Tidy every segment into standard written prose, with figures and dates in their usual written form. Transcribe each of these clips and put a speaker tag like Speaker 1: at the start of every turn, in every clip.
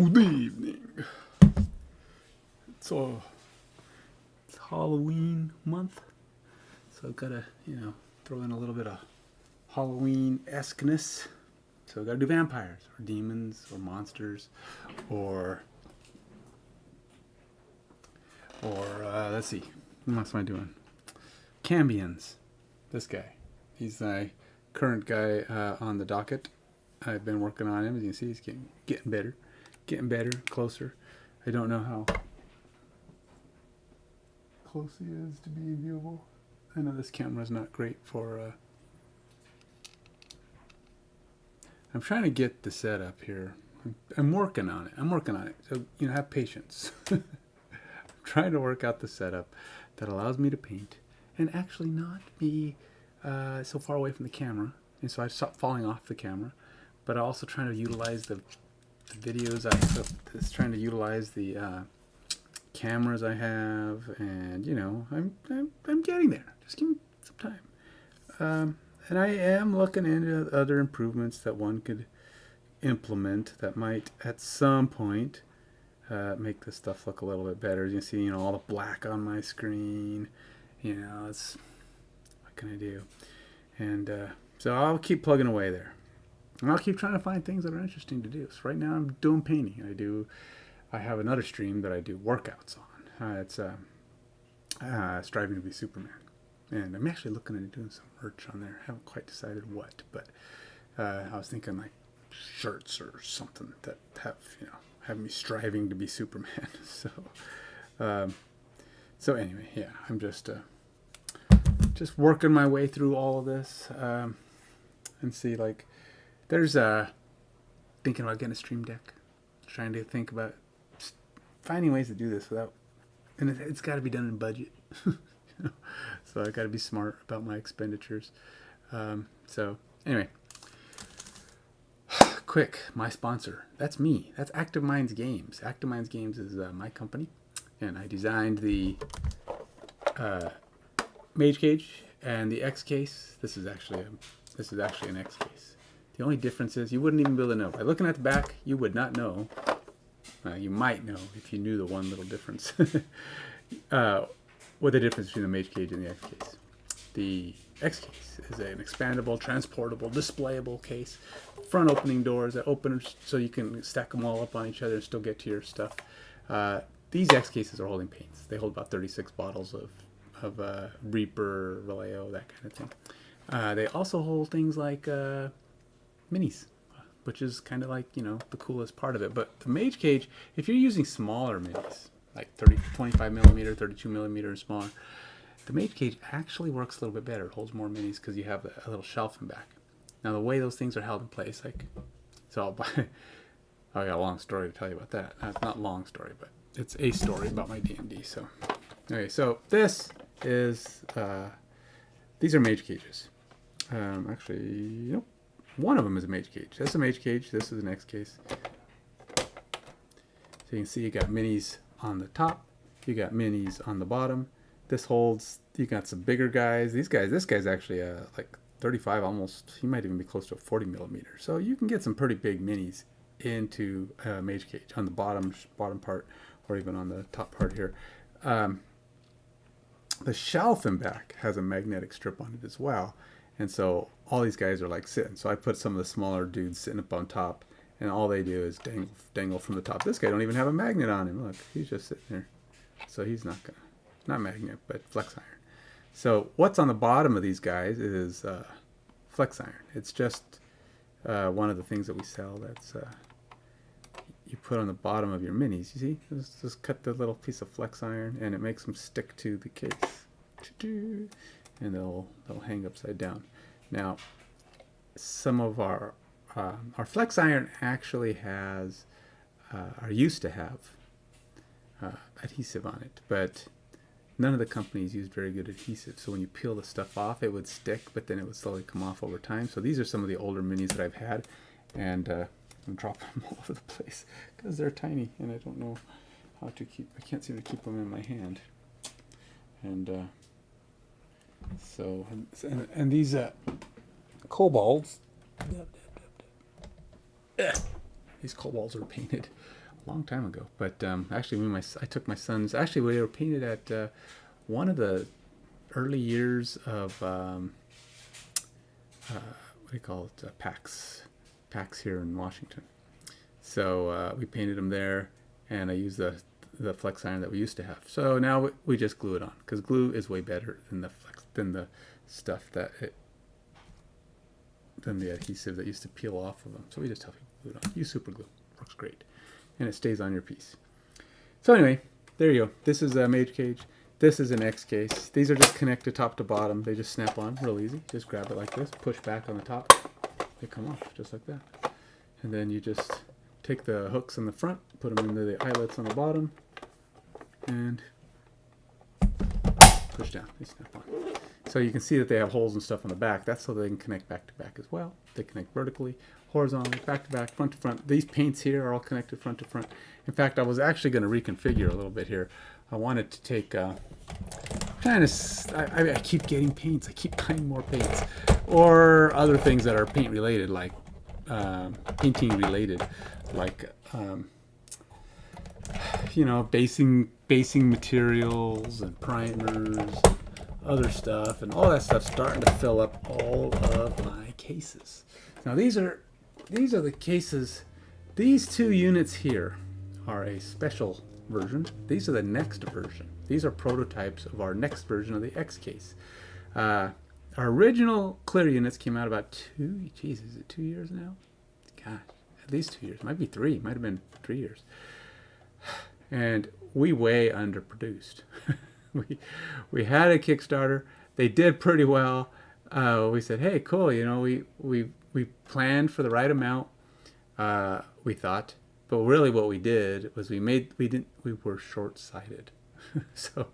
Speaker 1: Good evening. So it's Halloween month, so I've got to, throw in a little bit of Halloween-esqueness. So I've got to do vampires, or demons, or monsters, or let's see, what else am I doing? Cambions. This guy. He's my current guy on the docket. I've been working on him. As you can see, he's getting better, closer. I don't know how close he is to being viewable. I know this camera's not great for. I'm trying to get the setup here. I'm working on it. So have patience. I'm trying to work out the setup that allows me to paint and actually not be so far away from the camera, and so I stop falling off the camera. But I'm also trying to utilize the videos. Just trying to utilize the cameras I have, and I'm getting there. Just give me some time. And I am looking into other improvements that one could implement that might, at some point, make this stuff look a little bit better. As you can see, all the black on my screen. It's what can I do? And so I'll keep plugging away there. And I'll keep trying to find things that are interesting to do. So right now I'm doing painting. I have another stream that I do workouts on. It's Striving to be Superman. And I'm actually looking at doing some merch on there. Haven't quite decided what, but I was thinking like shirts or something that have me striving to be Superman. So anyway, yeah, I'm just working my way through all of this and see, like, there's thinking about getting a stream deck, trying to think about finding ways to do this without, and it's got to be done in budget. So I got to be smart about my expenditures. So anyway, quick, my sponsor. That's me. That's Active Minds Games. Active Minds Games is my company, and I designed the Mage Cage and the X case. This is actually an X case. The only difference is you wouldn't even be able to know. By looking at the back, you would not know. You might know if you knew the one little difference. What the difference between the Mage Cage and the X case. The X case is an expandable, transportable, displayable case. Front opening doors that open so you can stack them all up on each other and still get to your stuff. These X cases are holding paints. They hold about 36 bottles of Reaper, Vallejo, that kind of thing. They also hold things like minis, which is kind of like, the coolest part of it. But the Mage Cage, if you're using smaller minis, like 25 millimeter, 32 millimeter and smaller, the Mage Cage actually works a little bit better. It holds more minis because you have a little shelf in back. Now, the way those things are held in place, I got a long story to tell you about that. It's not a long story, but it's a story about my D&D. So, okay, so this is, these are Mage Cages. Actually, nope. One of them is a Mage Cage. That's a Mage Cage. This is an X case. So you can see you got minis on the top. You got minis on the bottom. This holds, you got some bigger guys. This guy's actually like 35, almost, he might even be close to a 40 millimeter. So you can get some pretty big minis into a Mage Cage on the bottom part, or even on the top part here. The shelf in back has a magnetic strip on it as well. And so all these guys are like sitting. So I put some of the smaller dudes sitting up on top, and all they do is dangle from the top. This guy don't even have a magnet on him. Look, he's just sitting there. So he's not magnet, but flex iron. So what's on the bottom of these guys is flex iron. It's just one of the things that we sell that's you put on the bottom of your minis. You see? Just cut the little piece of flex iron, and it makes them stick to the case. And they'll hang upside down. Now, some of our flex iron actually has, or used to have, adhesive on it, but none of the companies use very good adhesive. So when you peel the stuff off, it would stick, but then it would slowly come off over time. So these are some of the older minis that I've had, and I'm dropping them all over the place because they're tiny, and I don't know how to I can't seem to keep them in my hand. And and these kobolds, these kobolds are painted long time ago. But actually, I took my sons. Actually, we were painted at one of the early years of what do you call it? PAX here in Washington. So we painted them there, and I used the flex iron that we used to have. So now we just glue it on, because glue is way better than the stuff than the adhesive that used to peel off of them. So we just have to glue it on. Use super glue, works great, and it stays on your piece. So anyway, there you go. This is a mage cage. This is an X case. These are just connected top to bottom. They just snap on real easy. Just grab it like this, push back on the top. They come off just like that. And then you just take the hooks in the front, put them into the eyelets on the bottom, and push down. They snap on. So you can see that they have holes and stuff on the back. That's so they can connect back to back as well. They connect vertically, horizontally, back to back, front to front. These paints here are all connected front to front. In fact, I was actually going to reconfigure a little bit here. I wanted to take I keep getting paints. I keep buying more paints, or other things that are paint related, like painting related, like you know, basing materials and primers, other stuff, and all that stuff starting to fill up all of my cases. Now these are the cases. These two units here are a special version. These are the next version. These are prototypes of our next version of the X case. Our original clear units came out about is it 2 years now? Gosh, at least 2 years. Might be 3. Might have been 3 years. And we way underproduced. we had a Kickstarter. They did pretty well. We said, hey, cool. You know, we planned for the right amount. We thought. But really what we did was we were short-sighted. So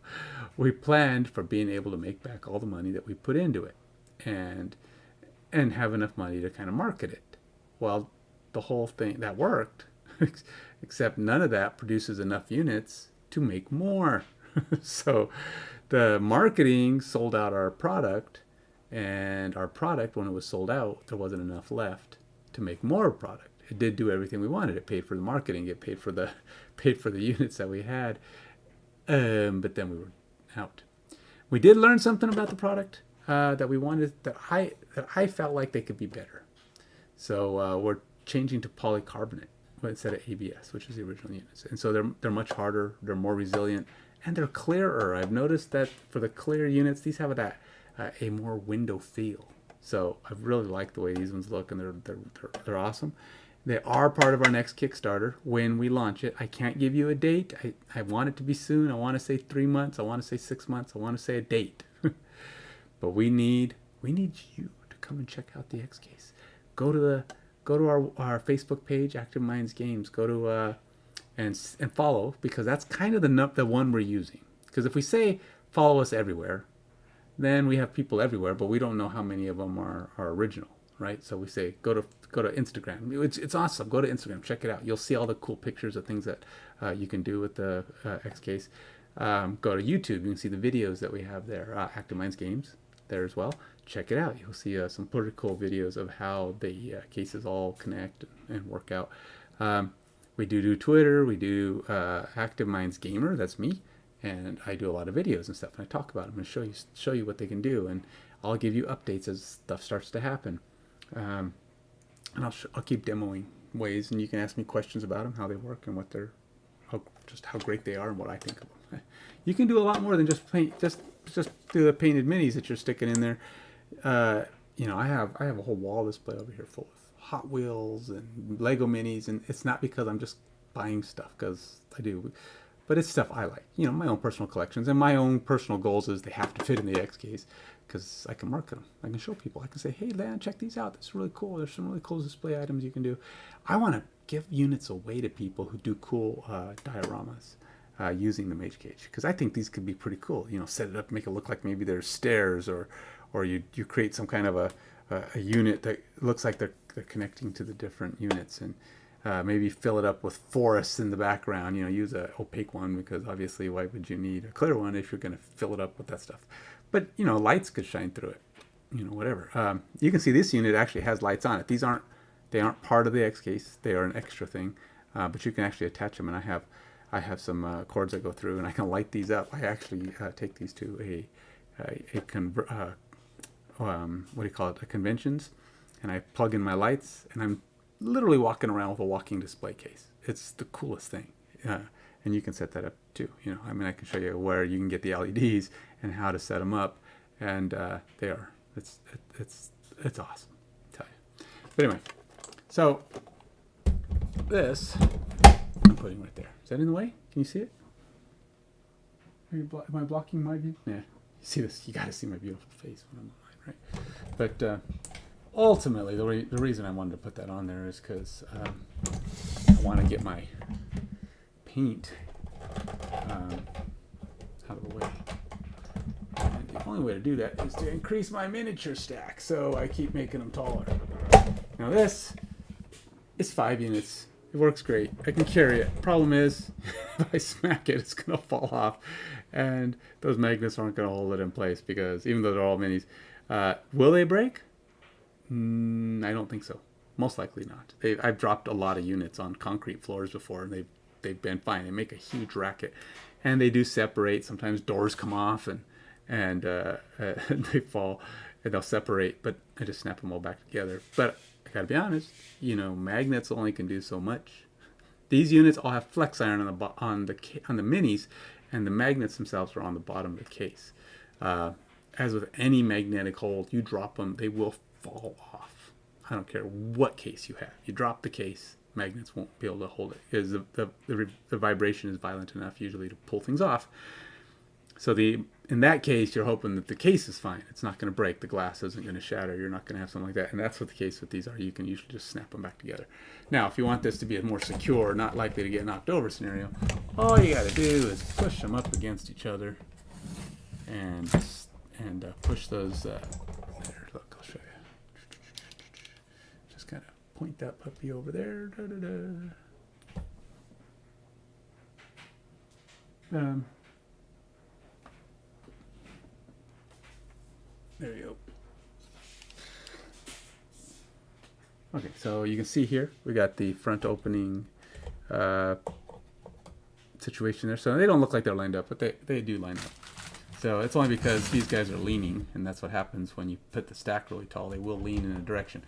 Speaker 1: we planned for being able to make back all the money that we put into it and have enough money to kind of market it. Well, the whole thing, that worked, except none of that produces enough units to make more. So the marketing sold out our product, and our product, when it was sold out, there wasn't enough left to make more product. It did do everything we wanted. It paid for the marketing. It paid for the units that we had. But then we were out. We did learn something about the product that we wanted, that I felt like they could be better. So we're changing to polycarbonate instead of ABS, which is the original units. And so they're much harder. They're more resilient, and they're clearer. I've noticed that for the clear units, these have a more window feel. So I really like the way these ones look, and they're awesome. They are part of our next Kickstarter when we launch it. I can't give you a date. I want it to be soon. I want to say 3 months. I want to say 6 months. I want to say a date. But we need you to come and check out the X case. Go to our Facebook page, Active Minds Games. Go to and follow, because that's kind of the one we're using. Because if we say follow us everywhere, then we have people everywhere, but we don't know how many of them are original. Right, so we say go to Instagram. It's awesome. Go to Instagram, check it out. You'll see all the cool pictures of things that you can do with the X case. Go to YouTube. You can see the videos that we have there. Active Minds Games there as well. Check it out. You'll see some pretty cool videos of how the cases all connect and work out. We do Twitter. We do Active Minds Gamer. That's me, and I do a lot of videos and stuff. And I talk about them and show you what they can do, and I'll give you updates as stuff starts to happen. And I'll keep demoing ways, and you can ask me questions about them, how they work, and how great they are, and what I think of them. You can do a lot more than just paint. Just do the painted minis that you're sticking in there. You know, I have a whole wall display over here full of Hot Wheels and Lego minis, and it's not because I'm just buying stuff, because I do, but it's stuff I like. You know, my own personal collections, and my own personal goals is they have to fit in the X case, because I can market them. I can show people. I can say, hey, Lan, check these out. It's really cool. There's some really cool display items you can do. I want to give units away to people who do cool dioramas using the mage cage, because I think these could be pretty cool. You know, set it up, make it look like maybe there's stairs, or you create some kind of a unit that looks like they're connecting to the different units, and maybe fill it up with forests in the background. You know, use an opaque one, because obviously why would you need a clear one if you're going to fill it up with that stuff? But, you know, lights could shine through it, you know, whatever. You can see this unit actually has lights on it. They aren't part of the X case. They are an extra thing. but you can actually attach them, and I have some cords that go through, and I can light these up. I actually take these to what do you call it, a conventions, and I plug in my lights, and I'm literally walking around with a walking display case. It's the coolest thing. And you can set that up too. You know, I mean, I can show you where you can get the LEDs and how to set them up, and it's awesome, I tell you. But anyway, so this I'm putting right there. Is that in the way? Can you see it? Am I blocking my view? Yeah. You see this? You got to see my beautiful face when I'm online, right? But ultimately, the reason I wanted to put that on there is because I want to get my paint out of the way. And the only way to do that is to increase my miniature stack, so I keep making them taller. Now this is 5 units. It works great. I can carry it. Problem is, if I smack it, it's going to fall off, and those magnets aren't going to hold it in place, because even though they're all minis, will they break? I don't think so. Most likely not. I've dropped a lot of units on concrete floors before, and they've been fine. They make a huge racket, and they do separate. Sometimes doors come off, and they fall, and they'll separate. But I just snap them all back together. But I gotta be honest, you know, magnets only can do so much. These units all have flex iron on the minis, and the magnets themselves are on the bottom of the case. As with any magnetic hold, you drop them, they will fall off. I don't care what case you have. You drop the case, magnets won't be able to hold it, because the vibration is violent enough usually to pull things off. So in that case, you're hoping that the case is fine. It's not going to break. The glass isn't going to shatter. You're not going to have something like that. And that's what the case with these are. You can usually just snap them back together. Now, if you want this to be a more secure, not likely to get knocked over scenario, all you got to do is push them up against each other and push those. There, look, I'll show you. Just kind of point that puppy over there. Da, da, da. There you go. Okay, so you can see here we got the front opening situation there. So they don't look like they're lined up, but they do line up. So it's only because these guys are leaning, and that's what happens when you put the stack really tall. They will lean in a direction.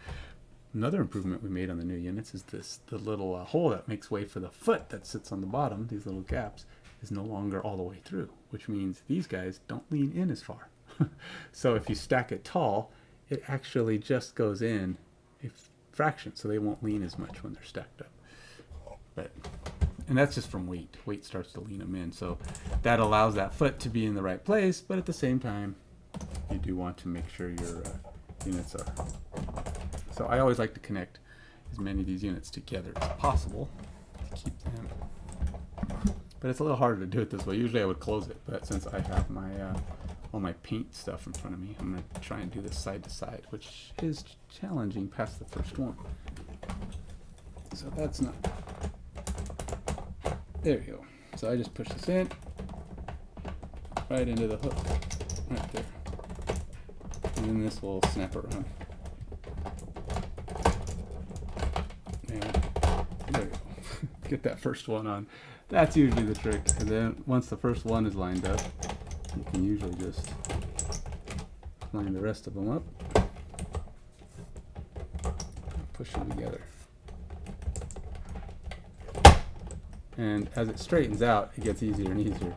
Speaker 1: Another improvement we made on the new units is the little hole that makes way for the foot that sits on the bottom. These little gaps is no longer all the way through, which means these guys don't lean in as far. So if you stack it tall, it actually just goes in a fraction, so they won't lean as much when they're stacked up. And that's just from weight. Weight starts to lean them in, so that allows that foot to be in the right place, but at the same time, you do want to make sure your units are. So I always like to connect as many of these units together as possible to keep them. But it's a little harder to do it this way. Usually I would close it, but since I have my all my paint stuff in front of me, I'm going to try and do this side to side, which is challenging past the first one. So that's not. There we go. So I just push this in right into the hook right there, and then this will snap around. And there we go. Get that first one on. That's usually the trick. And then once the first one is lined up, you can usually just line the rest of them up, push them together. And as it straightens out, it gets easier and easier.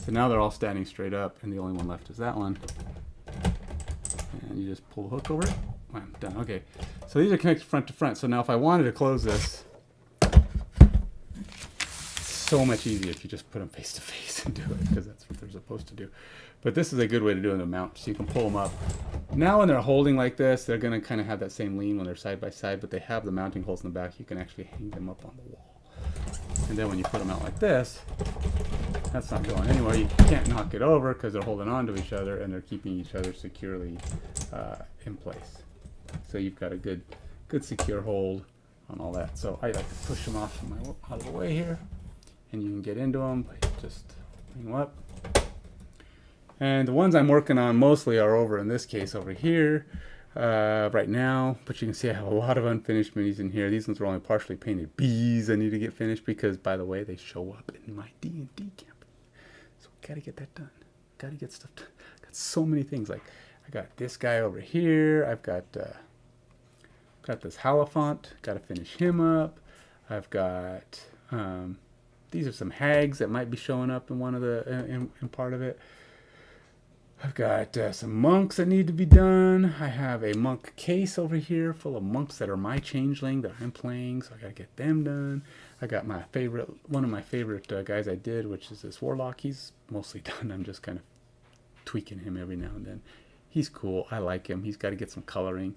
Speaker 1: So now they're all standing straight up, and the only one left is that one. And you just pull the hook over it. I'm done. Okay. So these are connected front to front. So now if I wanted to close this, so much easier if you just put them face to face and do it, because that's what they're supposed to do. But this is a good way to do it in the mount, so you can pull them up. Now when they're holding like this, they're going to kind of have that same lean when they're side by side, but they have the mounting holes in the back. You can actually hang them up on the wall. And then when you put them out like this, that's not going anywhere. You can't knock it over because they're holding on to each other and they're keeping each other securely in place. So you've got a good secure hold on all that. So I like to push them off out of the way here, and you can get into them by just bring them up. And the ones I'm working on mostly are over, in this case, over here. right now, but you can see I have a lot of unfinished minis in here. These ones are only partially painted. Bees I need to get finished because, by the way, they show up in my D&D campaign. So gotta get that done. Gotta get stuff done. Got so many things. Like I got this guy over here. I've got this Hierophant. Gotta finish him up. I've got these are some hags that might be showing up in one of the in part of it. I've got some monks that need to be done. I have a monk case over here full of monks that are my changeling that I'm playing, so I gotta get them done. I got my favorite, one of my favorite guys I did, which is this warlock. He's mostly done. I'm just kind of tweaking him every now and then. He's cool. I like him. He's got to get some coloring,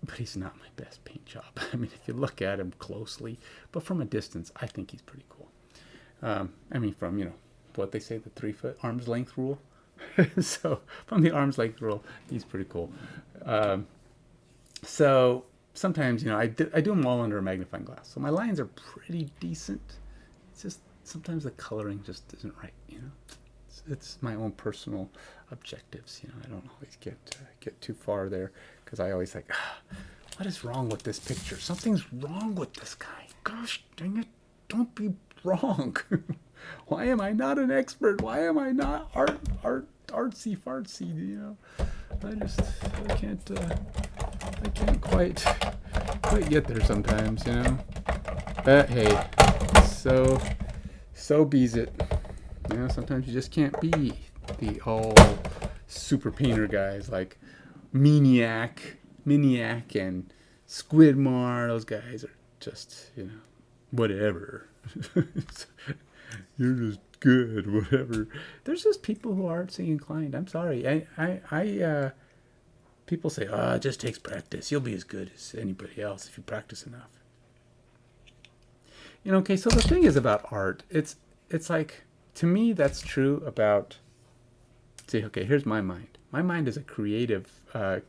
Speaker 1: but he's not my best paint job. I mean, if you look at him closely, but from a distance, I think he's pretty cool. I mean, from, you know, what they say, the 3-foot arm's length rule. So from the arm's length rule, he's pretty cool. So sometimes, you know, I do them all under a magnifying glass. So my lines are pretty decent. It's just sometimes the coloring just isn't right, you know. It's my own personal objectives, you know. I don't always get too far there because I always like, what is wrong with this picture? Something's wrong with this guy. Gosh dang it! Don't be wrong. Why am I not an expert? Why am I not artsy fartsy? You know, I can't quite get there sometimes. You know, but hey, so bees it. You know, sometimes you just can't be the all super painter guys like Miniac and Squidmar. Those guys are just, you know, whatever. You're just good, whatever. There's just people who are artsy inclined. I'm sorry. I people say, it just takes practice. You'll be as good as anybody else if you practice enough. You know, okay, so the thing is about art, it's like, to me, that's true about, see, okay, here's my mind. My mind is a creative, a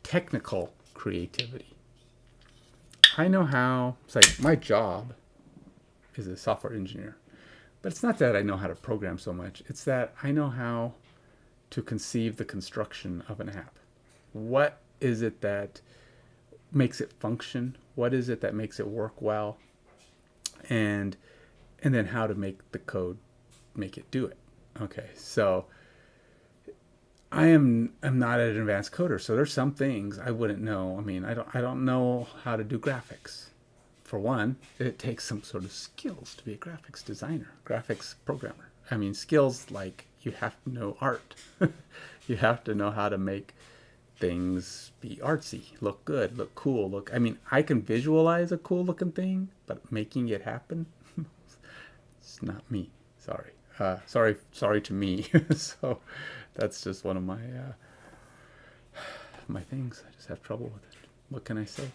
Speaker 1: technical creativity. I know how, it's like my job is a software engineer, but it's not that I know how to program so much. It's that I know how to conceive the construction of an app. What is it that makes it function? What is it that makes it work well? And then how to make the code make it do it. Okay, so I'm not an advanced coder, so there's some things I wouldn't know. I mean, I don't know how to do graphics. For one, it takes some sort of skills to be a graphics designer, graphics programmer. I mean, skills like you have to know art. You have to know how to make things be artsy, look good, look cool, I mean, I can visualize a cool looking thing, but making it happen, it's not me. Sorry. Sorry to me. So that's just one of my my things. I just have trouble with it. What can I say?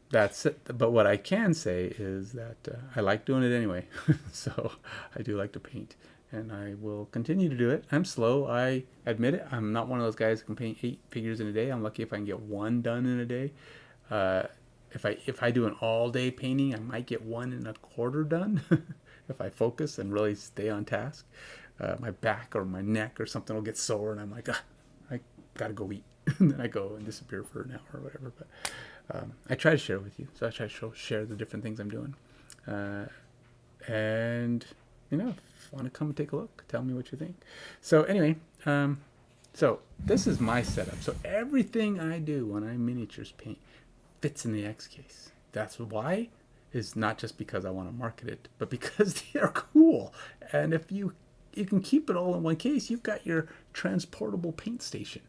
Speaker 1: That's it. But what I can say is that I like doing it anyway. So I do like to paint, and I will continue to do it. I'm slow. I admit it. I'm not one of those guys who can paint 8 figures in a day. I'm lucky if I can get 1 done in a day. If I do an all-day painting, I might get 1 1/4 done if I focus and really stay on task. My back or my neck or something will get sore, and I'm like, I gotta go eat. And then I go and disappear for an hour or whatever. But I try to share with you. So I try to share the different things I'm doing. And, you know, if you want to come and take a look, tell me what you think. So anyway, so this is my setup. So everything I do when I miniatures paint fits in the X case. That's why, is not just because I want to market it, but because they're cool. And if you can keep it all in one case, you've got your transportable paint station.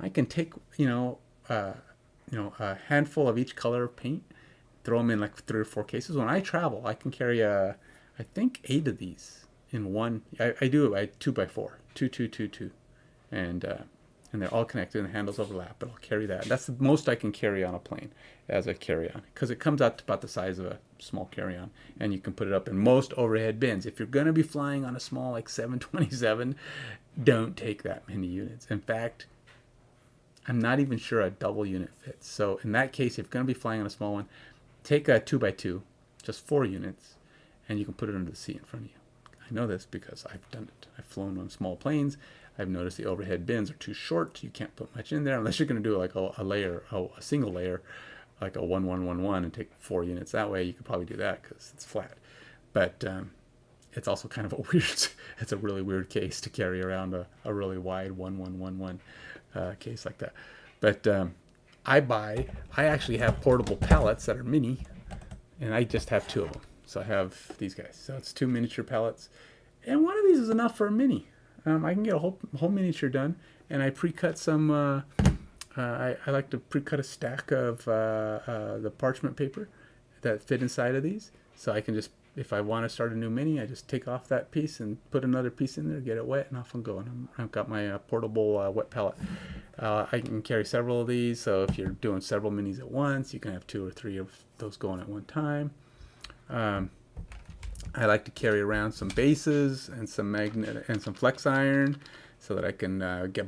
Speaker 1: I can take, a handful of each color of paint, throw them in like 3 or 4 cases. When I travel, I can carry I think 8 of these in one. I do it 2x4, 2, and they're all connected and the handles overlap. But I'll carry that. That's the most I can carry on a plane as a carry-on, because it comes out to about the size of a small carry-on, and you can put it up in most overhead bins. If you're going to be flying on a small like 727, don't take that many units. In fact, I'm not even sure a double unit fits. So in that case, if you're going to be flying on a small one, take a 2x2, just 4 units, and you can put it under the seat in front of you. I know this because I've done it. I've flown on small planes. I've noticed the overhead bins are too short. You can't put much in there unless you're going to do like a layer, a single layer, like a 1-1-1-1, and take 4 units that way. You could probably do that because it's flat. But it's also kind of a weird, it's a really weird case to carry around a really wide 1-1-1-1 case like that. But I actually have portable pallets that are mini, and I just have 2 of them. So I have these guys. So it's 2 miniature pallets, and one of these is enough for a mini. I can get a whole miniature done, and I pre-cut some. I like to pre-cut a stack of the parchment paper that fit inside of these, so I can just, if I want to start a new mini, I just take off that piece and put another piece in there, get it wet, and off I'm going. I've got my portable wet pallet. I can carry several of these, so if you're doing several minis at once, you can have 2 or 3 of those going at one time. I like to carry around some bases and some magnet and some flex iron, so that I can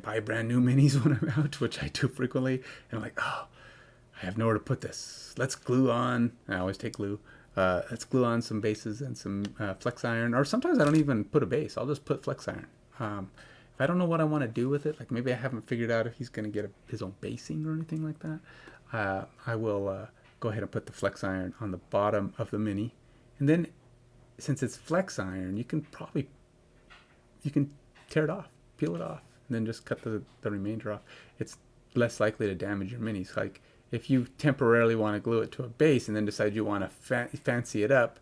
Speaker 1: buy brand new minis when I'm out, which I do frequently. And I'm like, oh, I have nowhere to put this. Let's glue on. I always take glue. Let's glue on some bases and some flex iron. Or sometimes I don't even put a base. I'll just put flex iron. If I don't know what I want to do with it, like maybe I haven't figured out if he's going to get his own basing or anything like that, I will go ahead and put the flex iron on the bottom of the mini. And then, since it's flex iron, you can tear it off, peel it off, and then just cut the remainder off. It's less likely to damage your minis. Like if you temporarily want to glue it to a base and then decide you want to fancy it up,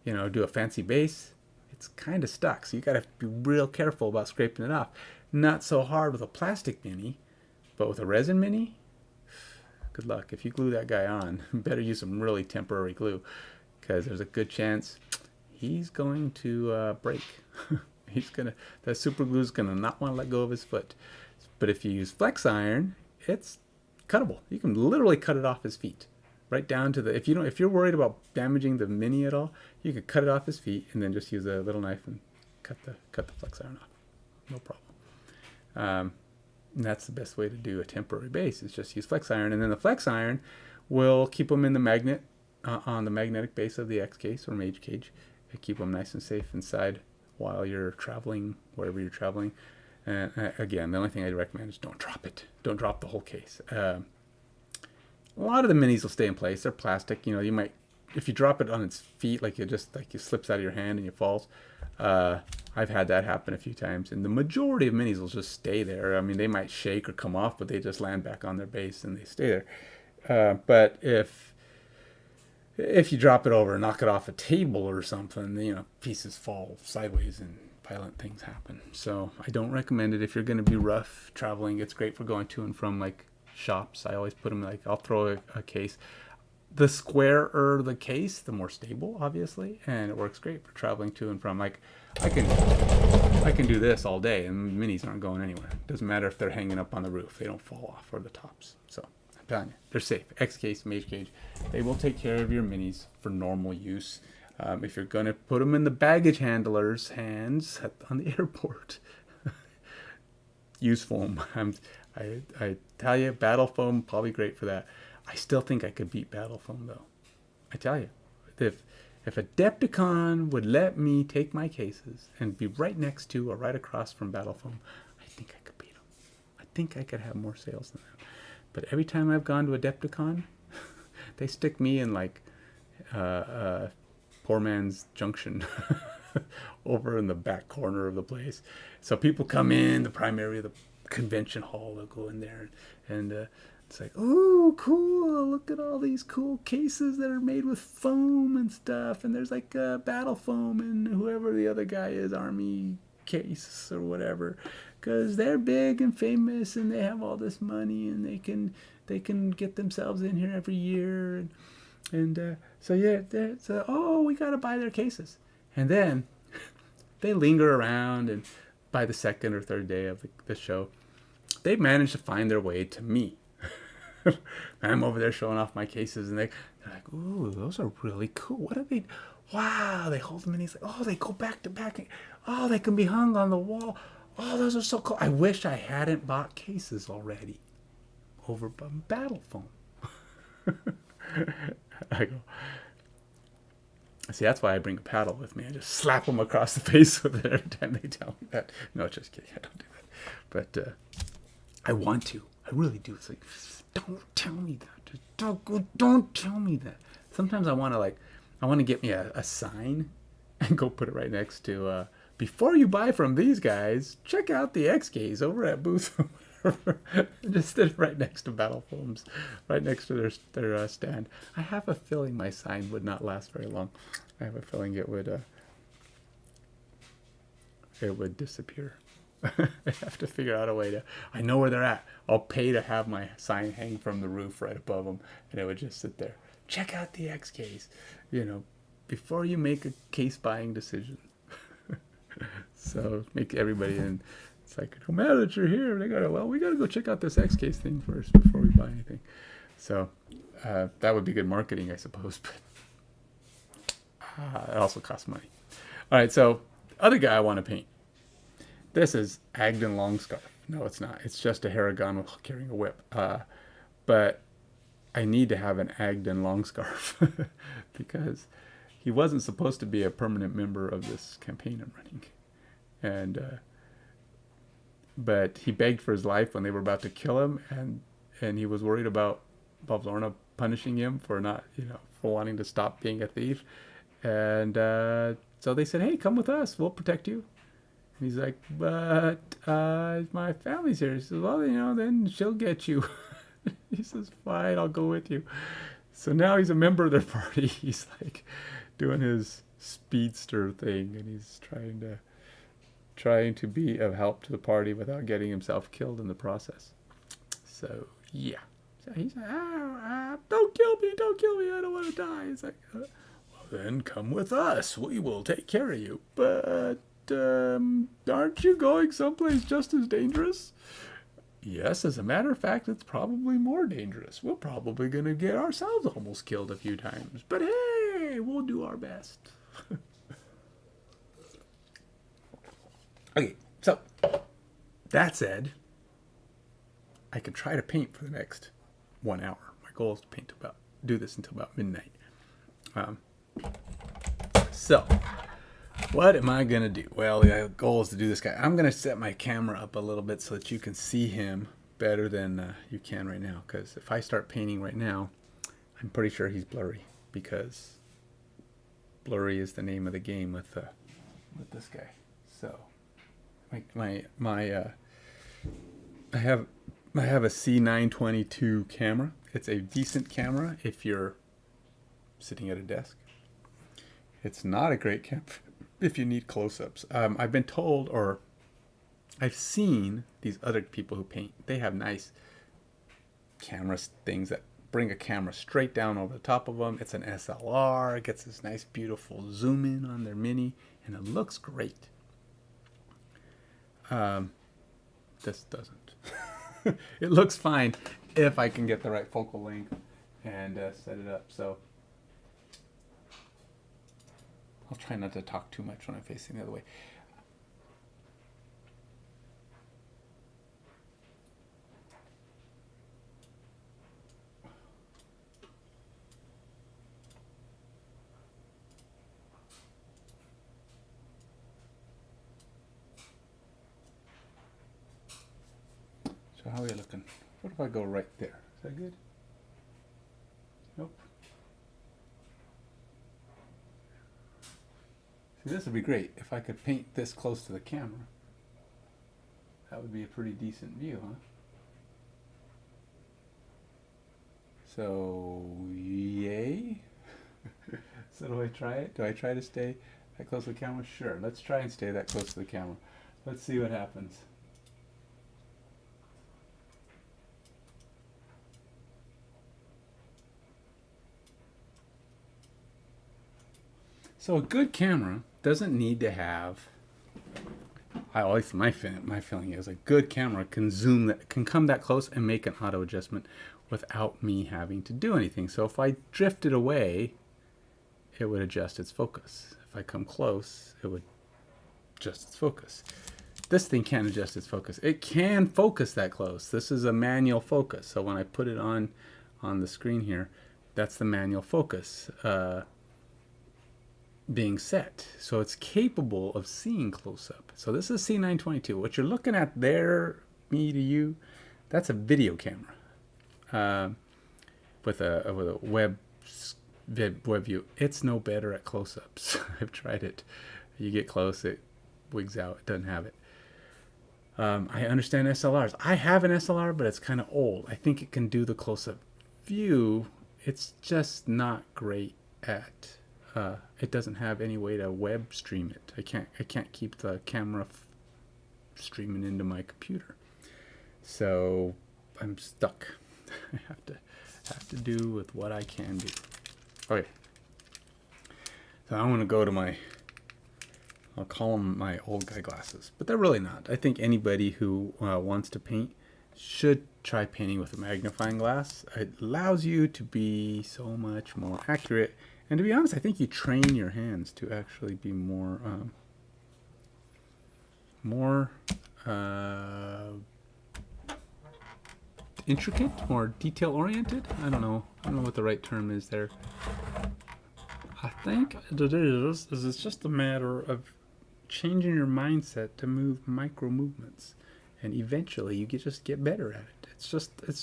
Speaker 1: do a fancy base, it's kind of stuck. So you got to be real careful about scraping it off. Not so hard with a plastic mini, but with a resin mini, good luck. If you glue that guy on, better use some really temporary glue, because there's a good chance he's going to break. That super glue is gonna not want to let go of his foot. But if you use flex iron, it's cuttable. You can literally cut it off his feet, right down to the. If you're worried about damaging the mini at all, you can cut it off his feet and then just use a little knife and cut the flex iron off. No problem. And that's the best way to do a temporary base, is just use flex iron, and then the flex iron will keep them in the magnet on the magnetic base of the X case or mage cage. Keep them nice and safe inside while you're traveling, wherever you're traveling. And again, the only thing I'd recommend is don't drop it. Don't drop the whole case. A lot of the minis will stay in place. They're plastic. You might, if you drop it on its feet, like it slips out of your hand and it falls. I've had that happen a few times, and the majority of minis will just stay there. I mean, they might shake or come off, but they just land back on their base and they stay there. But if you drop it over, knock it off a table or something, pieces fall sideways and violent things happen. So I don't recommend it if you're going to be rough traveling. It's great for going to and from like shops. I always put them I'll throw a case. The squarer the case, the more stable, obviously, and it works great for traveling to and from. Like I can do this all day, and minis aren't going anywhere. Doesn't matter if they're hanging up on the roof; they don't fall off, or the tops. So I'm telling you, they're safe. X case, mage cage, they will take care of your minis for normal use. If you're going to put them in the baggage handler's hands on the airport, use foam. I tell you, battle foam, probably great for that. I still think I could beat battle foam, though. I tell you, if Adepticon would let me take my cases and be right next to or right across from battle foam, I think I could beat them. I think I could have more sales than them. But every time I've gone to Adepticon, they stick me in poor man's junction over in the back corner of the place. So people come in the primary of the convention hall, they'll go in there and it's like, oh, cool, look at all these cool cases that are made with foam and stuff, and there's battle foam and whoever the other guy is, army case or whatever, because they're big and famous and they have all this money and they can get themselves in here every year, and so we gotta buy their cases. And then they linger around, and by the second or third day of the show, they manage to find their way to me. I'm over there showing off my cases, and they're like, ooh, those are really cool. What are they? Wow, they hold them, and he's like, oh, they go back to back. Oh, they can be hung on the wall. Oh, those are so cool. I wish I hadn't bought cases already over battle foam. I go, see, that's why I bring a paddle with me. I just slap them across the face with it every time they tell me that. No, just kidding. I don't do that. But I want to. I really do. It's like, don't tell me that. Just don't tell me that. Sometimes I want to get me a sign and go put it right next to, before you buy from these guys, check out the X case over at booth. Just sit right next to Battle Films, right next to their stand. I have a feeling my sign would not last very long. I have a feeling it would disappear. I have to figure out a way to. I know where they're at. I'll pay to have my sign hang from the roof right above them, and it would just sit there. Check out the X case, before you make a case buying decision. So make everybody in. It's like, no matter that you're here, we gotta go check out this X case thing first before we buy anything. So that would be good marketing, I suppose, but it also costs money. All right, so other guy I want to paint. This is Agden Longscarf. No, it's not. It's just a Haragon carrying a whip. But I need to have an Agden Longscarf because he wasn't supposed to be a permanent member of this campaign I'm running. And but he begged for his life when they were about to kill him, and he was worried about Bob Lorna punishing him for not, for wanting to stop being a thief. And so they said, hey, come with us. We'll protect you. And he's like, but my family's here. He says, well, then she'll get you. He says, fine, I'll go with you. So now he's a member of their party. He's like doing his speedster thing, and he's trying to be of help to the party without getting himself killed in the process. So yeah. So he's like, don't kill me, I don't want to die. It's like, well then come with us. We will take care of you. But aren't you going someplace just as dangerous? Yes, as a matter of fact, it's probably more dangerous. We're probably going to get ourselves almost killed a few times. But hey, we'll do our best. Okay, so that said, I could try to paint for the next 1 hour. My goal is to do this until about midnight. So, what am I going to do? Well, the goal is to do this guy. I'm going to set my camera up a little bit so that you can see him better than you can right now. Because if I start painting right now, I'm pretty sure he's blurry. Because blurry is the name of the game with this guy. So, I have a C922 camera. It's a decent camera if you're sitting at a desk. It's not a great camera if you need close-ups. I've been told, or I've seen these other people who paint. They have nice camera things that bring a camera straight down over the top of them. It's an SLR. It gets this nice, beautiful zoom in on their Mini, and it looks great. This doesn't. It looks fine if I can get the right focal length and set it up. So I'll try not to talk too much when I'm facing the other way. So how are we looking? What if I go right there? Is that good? Nope. See, this would be great if I could paint this close to the camera. That would be a pretty decent view, huh? So, yay. So do I try it? Do I try to stay that close to the camera? Sure, let's try and stay that close to the camera. Let's see what happens. So a good camera doesn't need to have, at least my feeling is, a good camera can come that close and make an auto adjustment without me having to do anything. So if I drifted away, it would adjust its focus. If I come close, it would adjust its focus. This thing can't adjust its focus. It can focus that close. This is a manual focus. So when I put it on the screen here, that's the manual focus. being set, so it's capable of seeing close up. So this is C922. What you're looking at there, me to you, that's a video camera with a web view. It's no better at close-ups. I've tried it. You get close, it wigs out. It doesn't have it. I understand SLRs. I have an SLR, but it's kind of old. I think it can do the close-up view. It's just not great at. It doesn't have any way to web stream it. I can't keep the camera streaming into my computer. So I'm stuck. I have to do with what I can do. Okay. So I want to go to my. I'll call them my old guy glasses, but they're really not. I think anybody who wants to paint should try painting with a magnifying glass. It allows you to be so much more accurate. And to be honest, I think you train your hands to actually be more intricate, more detail oriented. I don't know what the right term is there. I think it is it's just a matter of changing your mindset to move micro movements, and eventually you just get better at it. It's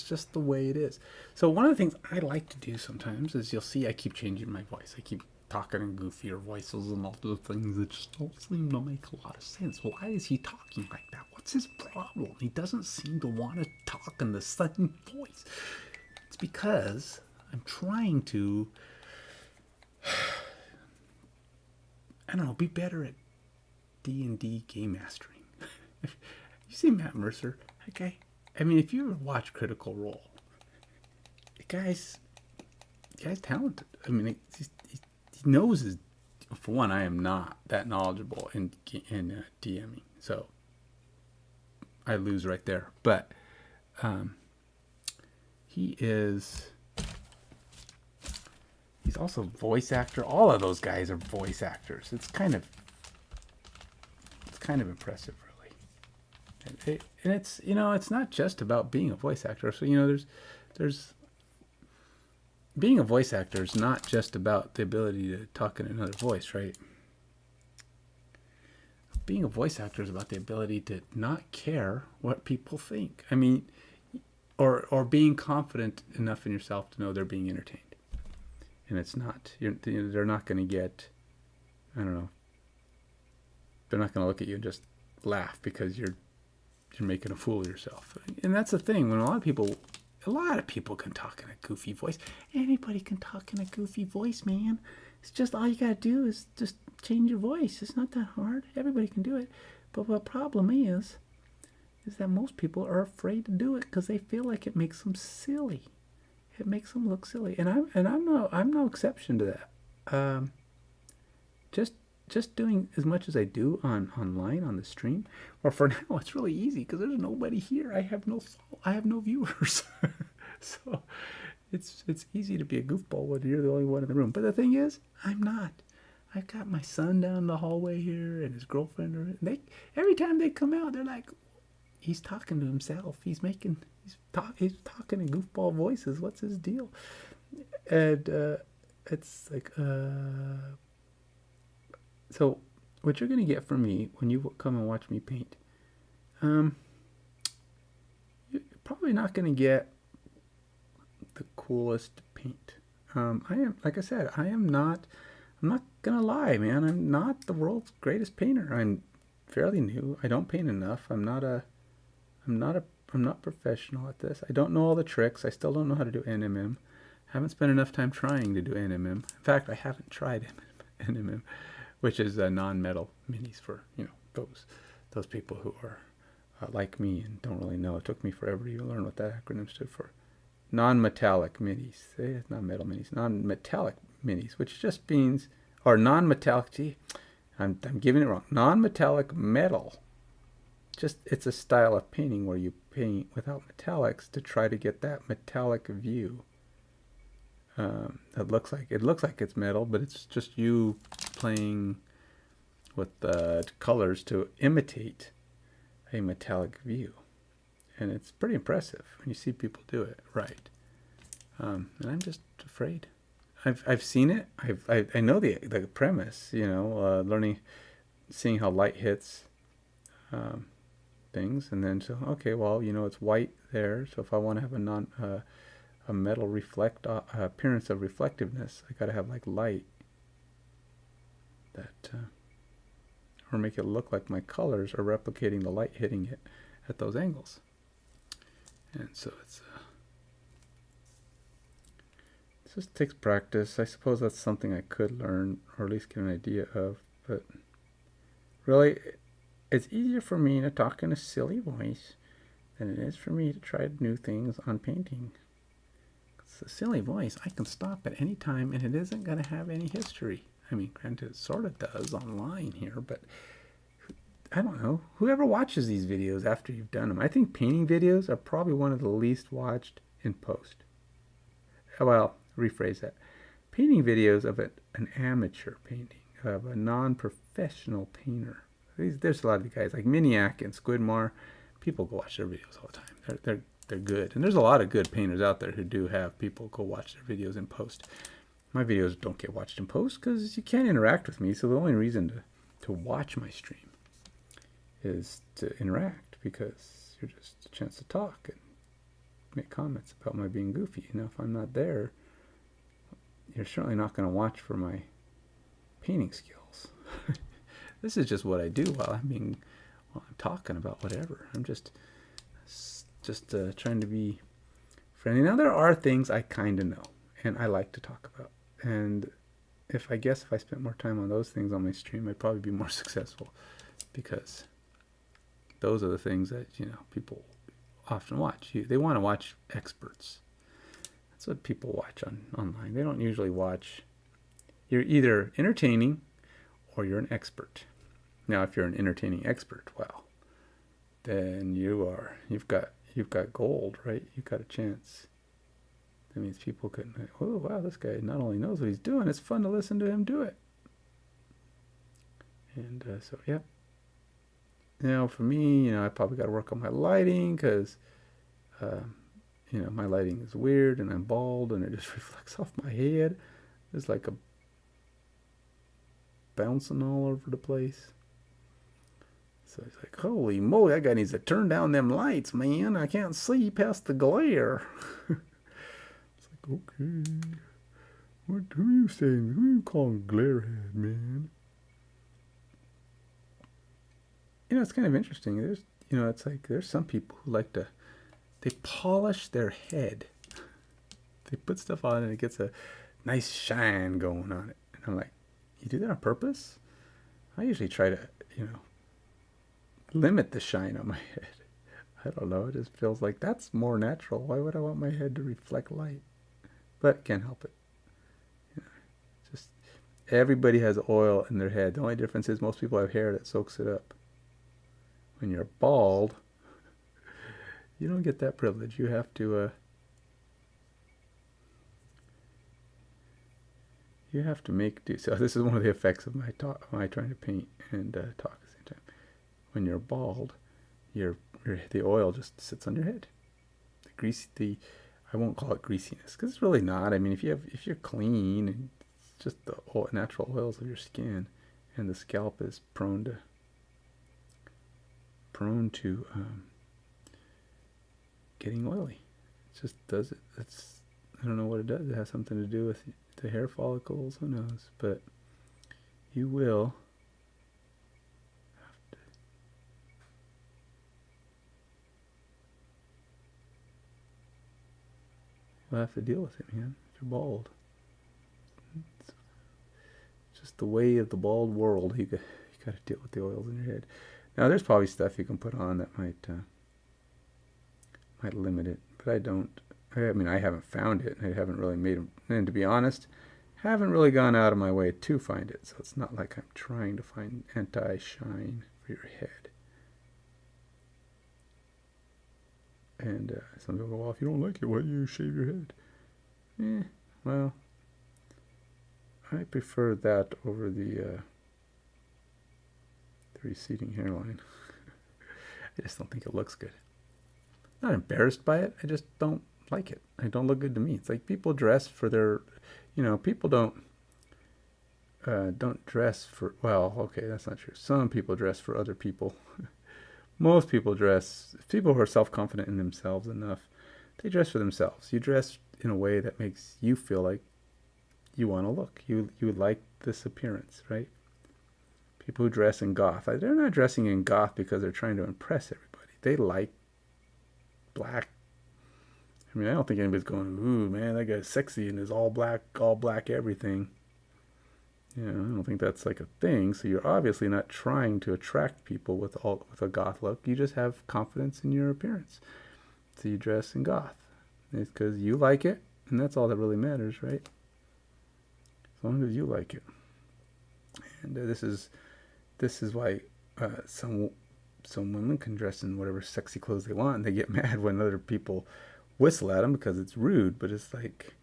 Speaker 1: just the way it is. So one of the things I like to do sometimes is, you'll see I keep changing my voice. I keep talking in goofier voices and all those things that just don't seem to make a lot of sense. Why is he talking like that? What's his problem? He doesn't seem to want to talk in the same voice. It's because I'm trying to, I don't know, be better at D&D game mastering. You see Matt Mercer? Okay. I mean, if you ever watch Critical Role, the guy's talented. I mean, he knows his. For one, I am not that knowledgeable in DMing, so I lose right there. But he is. He's also a voice actor. All of those guys are voice actors. It's kind of impressive, really. And it's, it's not just about being a voice actor. So, there's being a voice actor is not just about the ability to talk in another voice, right? Being a voice actor is about the ability to not care what people think. I mean, or being confident enough in yourself to know they're being entertained. And it's not. They're not going to get, I don't know. They're not going to look at you and just laugh because you're making a fool of yourself. And that's the thing. When a lot of people can talk in a goofy voice. Anybody can talk in a goofy voice, man. It's just, all you got to do is just change your voice. It's not that hard. Everybody can do it. But what the problem is that most people are afraid to do it because they feel like it makes them silly. It makes them look silly. And I'm no exception to that. Just doing as much as I do online on the stream, or for now, it's really easy because there's nobody here. I have no viewers, so it's easy to be a goofball when you're the only one in the room. But the thing is, I'm not. I've got my son down the hallway here and his girlfriend. Every time they come out, they're like, he's talking to himself. He's talking in goofball voices. What's his deal? And it's like So what you're going to get from me when you come and watch me paint, you're probably not going to get the coolest paint. I'm not going to lie, man. I'm not the world's greatest painter. I'm fairly new. I don't paint enough. I'm not professional at this. I don't know all the tricks. I still don't know how to do NMM. I haven't spent enough time trying to do NMM. In fact, I haven't tried NMM. Which is non-metal minis for those people who are like me and don't really know. It took me forever to learn what that acronym stood for. Non-metallic minis. It's not metal minis. Non-metallic minis, which just means, or non-metallic. Gee, I'm giving it wrong. Non-metallic metal. It's a style of painting where you paint without metallics to try to get that metallic view. It looks like it's metal, but it's just you playing with the colors to imitate a metallic view, and it's pretty impressive when you see people do it right. And I'm just afraid. I've seen it. I know the premise. Seeing how light hits um, things, and then so okay, well, it's white there. So if I want to have a metal appearance of reflectiveness, I got to have like light that, or make it look like my colors are replicating the light hitting it at those angles. And so it just takes practice. I suppose that's something I could learn, or at least get an idea of. But really, it's easier for me to talk in a silly voice than it is for me to try new things on painting. It's a silly voice. I can stop at any time, and it isn't going to have any history. I mean, granted, it sort of does online here, but I don't know. Whoever watches these videos after you've done them? I think painting videos are probably one of the least watched in post. Well, rephrase that. Painting videos of an amateur painting, of a non-professional painter. There's a lot of the guys like Miniac and Squidmore. People go watch their videos all the time. They're good. And there's a lot of good painters out there who do have people go watch their videos in post. My videos don't get watched in post because you can't interact with me. So the only reason to watch my stream is to interact, because you're just a chance to talk and make comments about my being goofy. If I'm not there, you're certainly not going to watch for my painting skills. This is just what I do while I'm talking about whatever. I'm just trying to be friendly. Now, there are things I kind of know and I like to talk about. And if I spent more time on those things on my stream, I'd probably be more successful, because those are the things that, people often watch. They want to watch experts. That's what people watch online. They don't usually watch. You're either entertaining or you're an expert. Now, if you're an entertaining expert, well, then you've got gold, right? You've got a chance. That means people can, oh, wow, this guy not only knows what he's doing, it's fun to listen to him do it. And so, yeah. Now, for me, I probably got to work on my lighting, because, my lighting is weird, and I'm bald, and it just reflects off my head. It's like a bouncing all over the place. So he's like, holy moly, that guy needs to turn down them lights, man. I can't see past the glare. It's like, okay. Who are you saying? Who are you calling glarehead, man? It's kind of interesting. It's like there's some people who they polish their head. They put stuff on and it gets a nice shine going on it. And I'm like, you do that on purpose? I usually try to, limit the shine on my head. I don't know. It just feels like that's more natural. Why would I want my head to reflect light? But can't help it. Just everybody has oil in their head. The only difference is most people have hair that soaks it up. When you're bald, you don't get that privilege. You have to make do. So this is one of the effects of my trying to paint and talk at the same time. When you're bald, the oil just sits on your head. I won't call it greasiness, because it's really not. I mean, if you're clean, and it's just the natural oils of your skin, and the scalp is prone to getting oily. It just does it. I don't know what it does. It has something to do with the hair follicles. Who knows? But you will have to. You'll have to deal with it, man. If you're bald, it's just the way of the bald world. You got to deal with the oils in your head. Now, there's probably stuff you can put on that might limit it, but I don't. I mean, I haven't found it. I haven't really made them, and to be honest, haven't really gone out of my way to find it. So it's not like I'm trying to find anti-shine for your head. And some people go, well, if you don't like it, why do you shave your head? Well, I prefer that over the receding hairline. I just don't think it looks good. I'm not embarrassed by it. I just don't like it. It don't look good to me. It's like people dress for their, People don't dress for, well, okay, that's not true. Some people dress for other people. Most people dress, people who are self-confident in themselves enough, they dress for themselves. You dress in a way that makes you feel like you want to look. You like this appearance, right? People who dress in goth, they're not dressing in goth because they're trying to impress everybody. They like black. I mean, I don't think anybody's going, ooh, man, that guy's sexy and is all black everything. I don't think that's like a thing. So you're obviously not trying to attract people with a goth look. You just have confidence in your appearance. So you dress in goth. It's because you like it, and that's all that really matters, right? As long as you like it. And this is why some women can dress in whatever sexy clothes they want, and they get mad when other people whistle at them because it's rude. But it's like,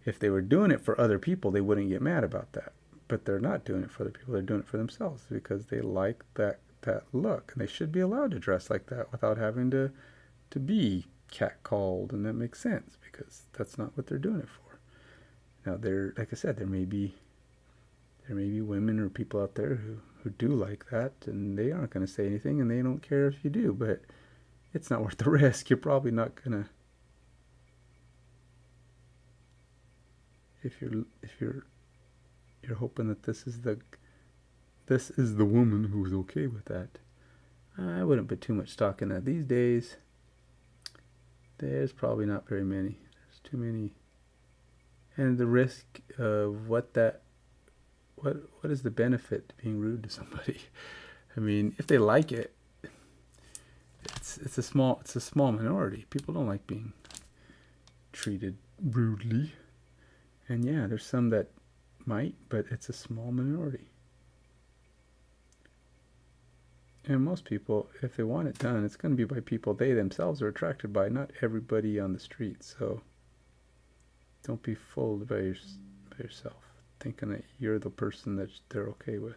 Speaker 1: if they were doing it for other people, they wouldn't get mad about that. But they're not doing it for other people. They're doing it for themselves because they like that look, and they should be allowed to dress like that without having to be catcalled, and that makes sense because that's not what they're doing it for. Now, like I said, there may be women or people out there who do like that, and they aren't going to say anything, and they don't care if you do, but it's not worth the risk. You're probably not going to, if you're hoping that this is the woman who's okay with that. I wouldn't put too much stock in that. These days, there's probably not very many. There's too many. And the risk of what is the benefit to being rude to somebody? I mean, if they like it, it's a small minority. People don't like being treated rudely. And yeah, there's some that might, but it's a small minority. And most people, if they want it done, it's going to be by people they themselves are attracted by, not everybody on the street. So don't be fooled by yourself, thinking that you're the person that they're okay with.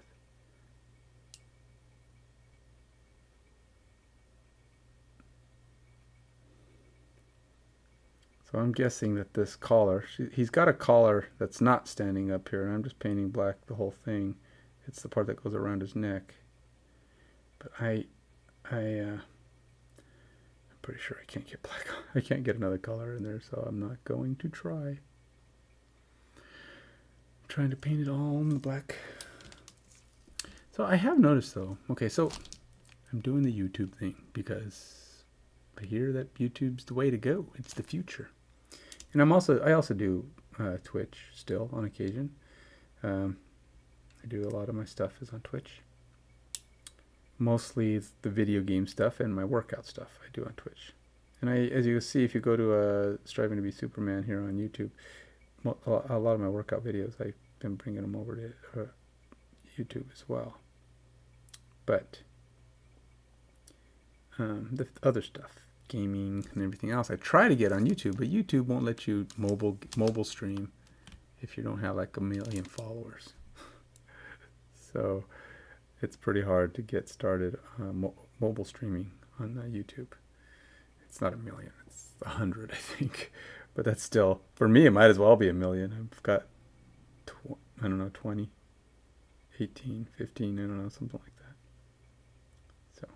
Speaker 1: So I'm guessing that this collar, he's got a collar that's not standing up here, and I'm just painting black the whole thing. It's the part that goes around his neck. But I'm pretty sure I can't get black. I can't get another color in there, so I'm not going to try. I'm trying to paint it all in the black. So I have noticed though, okay, so I'm doing the YouTube thing because I hear that YouTube's the way to go. It's the future. And I also do Twitch still on occasion. I do a lot of my stuff is on Twitch. Mostly the video game stuff and my workout stuff I do on Twitch. And as you can see, if you go to Striving to be Superman here on YouTube, a lot of my workout videos, I've been bringing them over to YouTube as well. But the other stuff, gaming and everything else, I try to get on YouTube, but YouTube won't let you mobile stream if you don't have like 1 million followers. So it's pretty hard to get started mobile streaming on YouTube. It's not 1 million, it's 100, I think. But that's still, for me, it might as well be 1 million. I've got, 20, 18, 15, I don't know, something like that. So,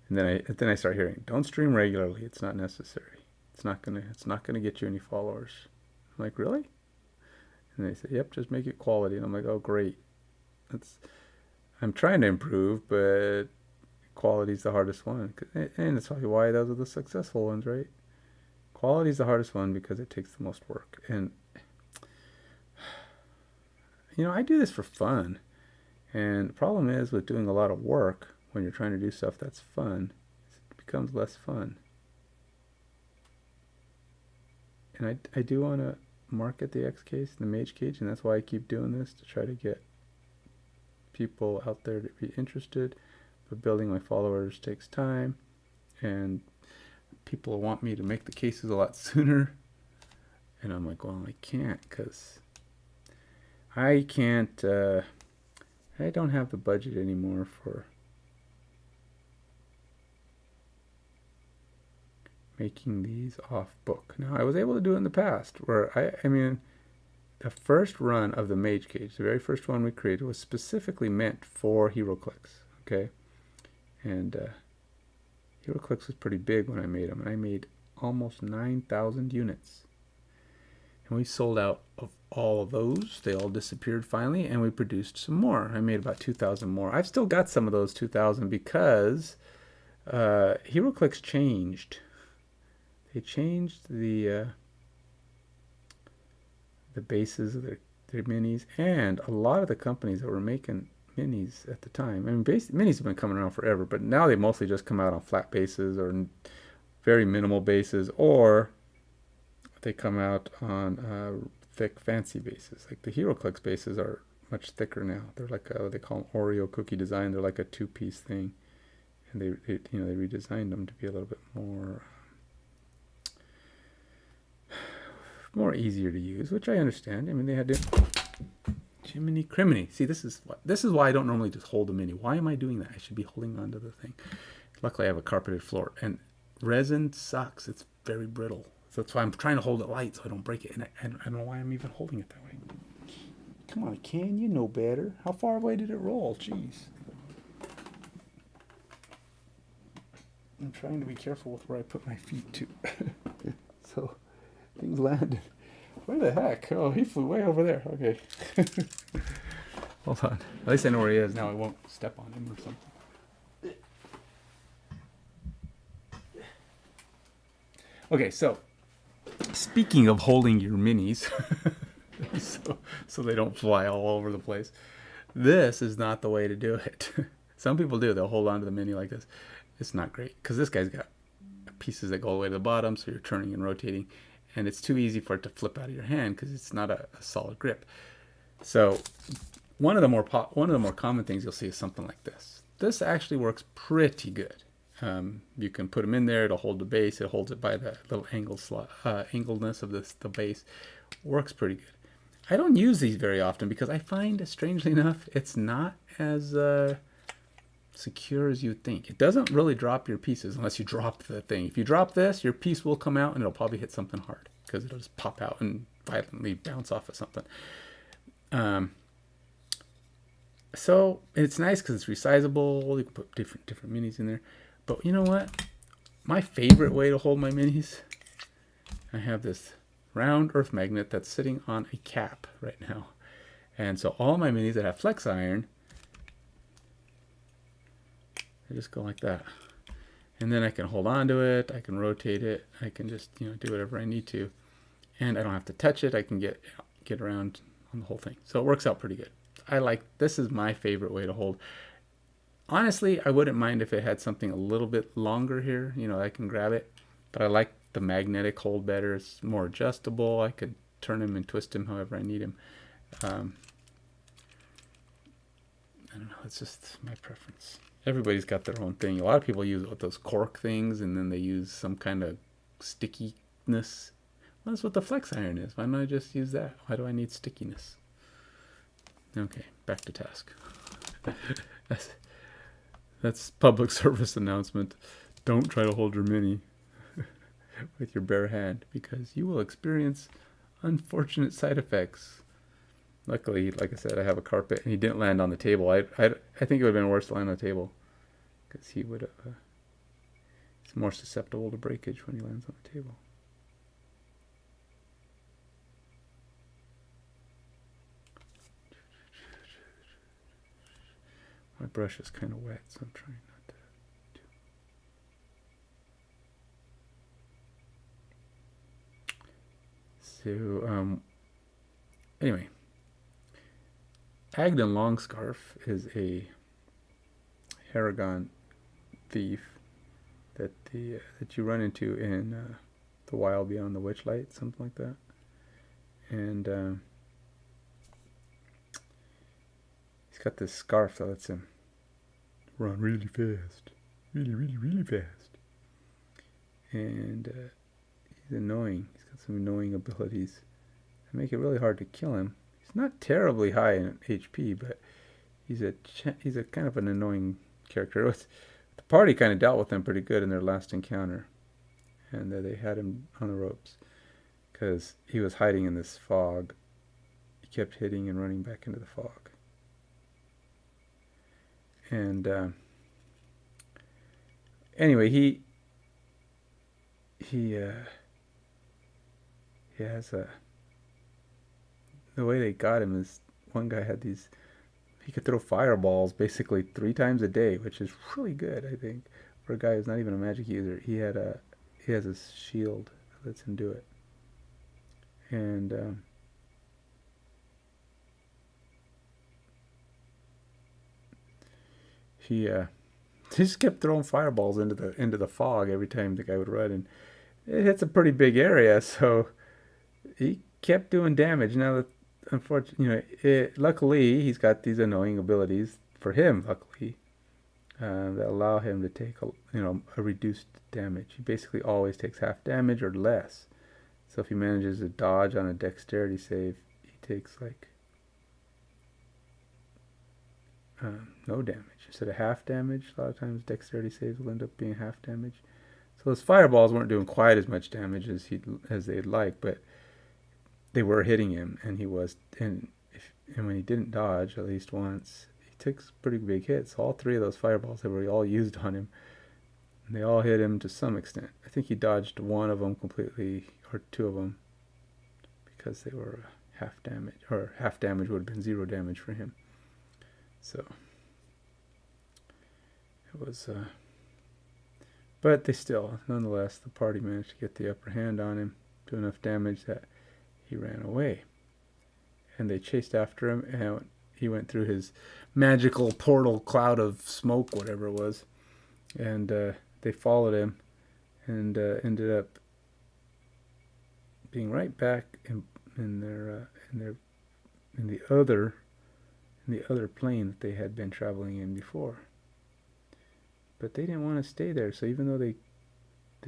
Speaker 1: and then I start hearing, don't stream regularly. It's not necessary. It's not gonna get you any followers. I'm like, really? And they say, yep, just make it quality. And I'm like, oh, great. I'm trying to improve, but quality's the hardest one. And that's probably why those are the successful ones, right? Quality's the hardest one because it takes the most work. And, I do this for fun. And the problem is with doing a lot of work, when you're trying to do stuff that's fun, it becomes less fun. And I do want to market the X case, the Mage Cage, and that's why I keep doing this, to try to get people out there to be interested. But building my followers takes time, and people want me to make the cases a lot sooner. And I'm like, well, I can't, because I can't, I don't have the budget anymore for making these off book. Now, I was able to do it in the past, where I mean, the first run of the Mage Cage, the very first one we created, was specifically meant for HeroClix, okay? And HeroClix was pretty big when I made them, and I made almost 9,000 units. And we sold out of all of those. They all disappeared finally, and we produced some more. I made about 2,000 more. I've still got some of those 2,000 because HeroClix changed. They changed the bases of their minis, and a lot of the companies that were making minis at the time, I mean, minis have been coming around forever, but now they mostly just come out on flat bases or very minimal bases, or they come out on thick, fancy bases. Like the HeroClix bases are much thicker now. They're like they call them Oreo cookie design. They're like a two-piece thing, and they redesigned them to be a little bit more easier to use, which I understand. I mean, they had to Jiminy Criminy. See, this is why I don't normally just hold a mini. Why am I doing that? I should be holding onto the thing. Luckily, I have a carpeted floor, and resin sucks. It's very brittle. So that's why I'm trying to hold it light so I don't break it. And I don't know why I'm even holding it that way. Come on, Ken, you know better. How far away did it roll? Jeez. I'm trying to be careful with where I put my feet too. So things landed. Where the heck? Oh, he flew way over there. Okay. Hold on. At least I know where he is now. I won't step on him or something. Okay, so speaking of holding your minis, so they don't fly all over the place, this is not the way to do it. Some people do. They'll hold on to the mini like this. It's not great because this guy's got pieces that go all the way to the bottom, so you're turning and rotating, and it's too easy for it to flip out of your hand because it's not a solid grip. So one of the more common things you'll see is something like this. This actually works pretty good. You can put them in there. It'll hold the base. It holds it by the little angledness of the base. Works pretty good. I don't use these very often because I find, strangely enough, it's not as secure as you'd think. It doesn't really drop your pieces unless you drop the thing. If you drop this, your piece will come out and it'll probably hit something hard because it'll just pop out and violently bounce off of something. So it's nice because it's resizable. You can put different minis in there. But you know what? My favorite way to hold my minis, I have this round earth magnet that's sitting on a cap right now. And so all my minis that have flex iron, I just go like that. And then I can hold on to it, I can rotate it, I can just do whatever I need to. And I don't have to touch it, I can get around on the whole thing. So it works out pretty good. This is my favorite way to hold. Honestly, I wouldn't mind if it had something a little bit longer here, I can grab it. But I like the magnetic hold better. It's more adjustable. I could turn him and twist him however I need him. I don't know, it's just my preference. Everybody's got their own thing. A lot of people use those cork things, and then they use some kind of stickiness. Well, that's what the flex iron is. Why don't I just use that? Why do I need stickiness? Okay, back to task. That's public service announcement. Don't try to hold your mini with your bare hand because you will experience unfortunate side effects. Luckily, like I said, I have a carpet and he didn't land on the table. I think it would have been worse to land on the table because he would have. He's more susceptible to breakage when he lands on the table. My brush is kind of wet, so I'm trying not to. So, anyway, Agdon Longscarf is a Haragon thief that you run into in the Wild Beyond the Witchlight, something like that, and he's got this scarf that lets him run really fast, really fast, and he's annoying. He's got some annoying abilities that make it really hard to kill him. He's not terribly high in HP, but he's a kind of an annoying character. The party kind of dealt with him pretty good in their last encounter, and they had him on the ropes because he was hiding in this fog. He kept hitting and running back into the fog. And anyway, he has a, the way they got him is, one guy had these, he could throw fireballs basically 3 times a day, which is really good, I think, for a guy who's not even a magic user. He has a shield that lets him do it. And he just kept throwing fireballs into the fog every time the guy would run, and it hits a pretty big area, so he kept doing damage. Now that, unfortunately, luckily he's got these annoying abilities for him. Luckily, that allow him to take a reduced damage. He basically always takes half damage or less. So if he manages to dodge on a dexterity save, he takes like no damage instead of half damage. A lot of times dexterity saves will end up being half damage. So those fireballs weren't doing quite as much damage as they'd like, but they were hitting him, and he was, and when he didn't dodge at least once, he took pretty big hits. All 3 of those fireballs, they were all used on him, and they all hit him to some extent. I think he dodged 1 of them completely, or 2 of them, because they were half damage, or half damage would have been 0 damage for him. So it was, but they still, nonetheless, the party managed to get the upper hand on him, do enough damage that he ran away. And they chased after him, and he went through his magical portal cloud of smoke, whatever it was, and they followed him, and ended up being right back in the other plane that they had been traveling in before. But they didn't want to stay there, so even though they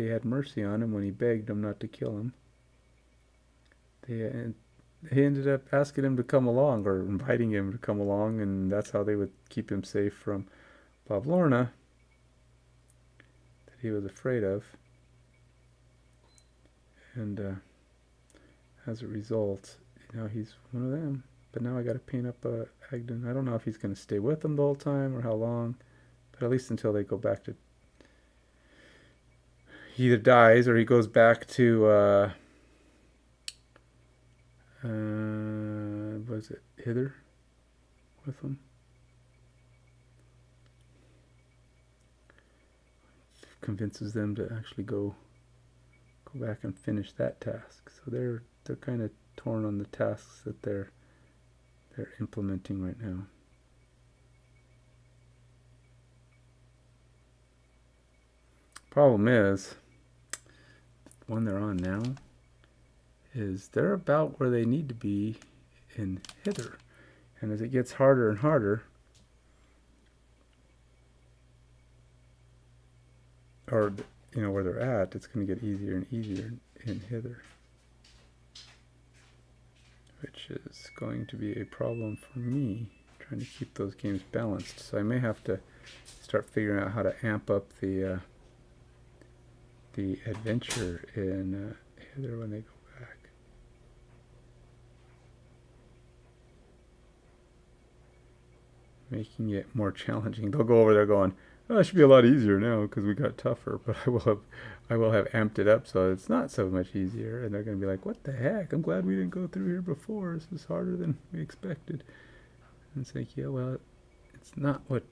Speaker 1: had mercy on him when he begged them not to kill him, they ended up asking him to come along, or inviting him to come along, and that's how they would keep him safe from Pavlorna that he was afraid of. And as a result, he's one of them. But now I got to paint up Agden. I don't know if he's going to stay with them the whole time or how long, but at least until they go back to, he either dies or he goes back to was it Hither with them? Convinces them to actually go back and finish that task. So they're kind of torn on the tasks that they're implementing right now. Problem is, the one they're on now is they're about where they need to be in Hither, and as it gets harder and harder, or where they're at, it's going to get easier and easier in Hither, which is going to be a problem for me trying to keep those games balanced. So I may have to start figuring out how to amp up the adventure in Hither when they go back. Making it more challenging. They'll go over there going, "Oh, it should be a lot easier now because we got tougher." But I will have amped it up so it's not so much easier, and they're going to be like, "What the heck? I'm glad we didn't go through here before. This is harder than we expected." And it's like, yeah, well, it's not what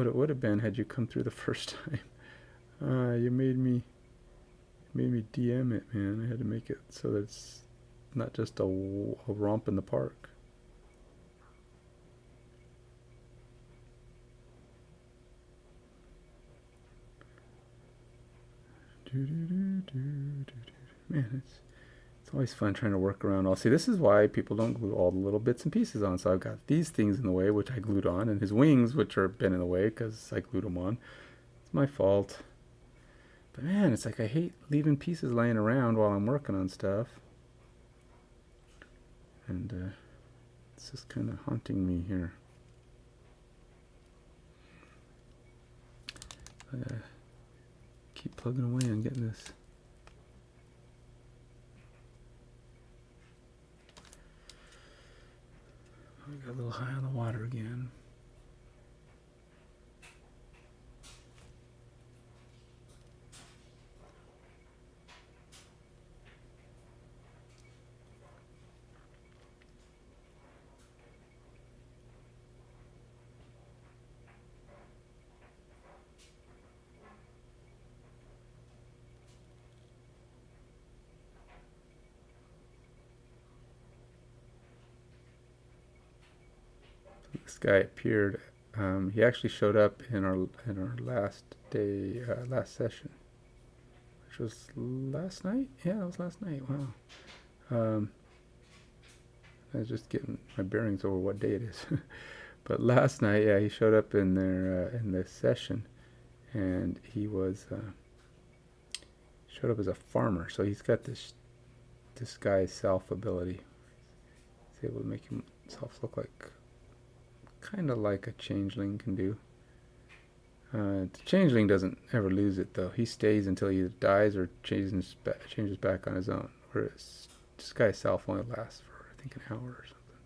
Speaker 1: it would have been had you come through the first time. You made me DM it, man. I had to make it so that it's not just a romp in the park. Man, it's always fun trying to work around all. See, this is why people don't glue all the little bits and pieces on. So I've got these things in the way, which I glued on, and his wings, which are been in the way because I glued them on. It's my fault. But man, it's like I hate leaving pieces laying around while I'm working on stuff. And it's just kind of haunting me here. Keep plugging away on getting this high on the water again. This guy appeared. He actually showed up in our last day, last session, which was last night. Yeah, it was last night. Wow. I was just getting my bearings over what day it is. But last night, yeah, he showed up in there in this session, and he was showed up as a farmer. So he's got this disguise self ability. He's able to make himself look like kind of like a changeling can do. The changeling doesn't ever lose it though. He stays until he either dies or changes back on his own. Whereas disguise self only lasts for I think an hour or something.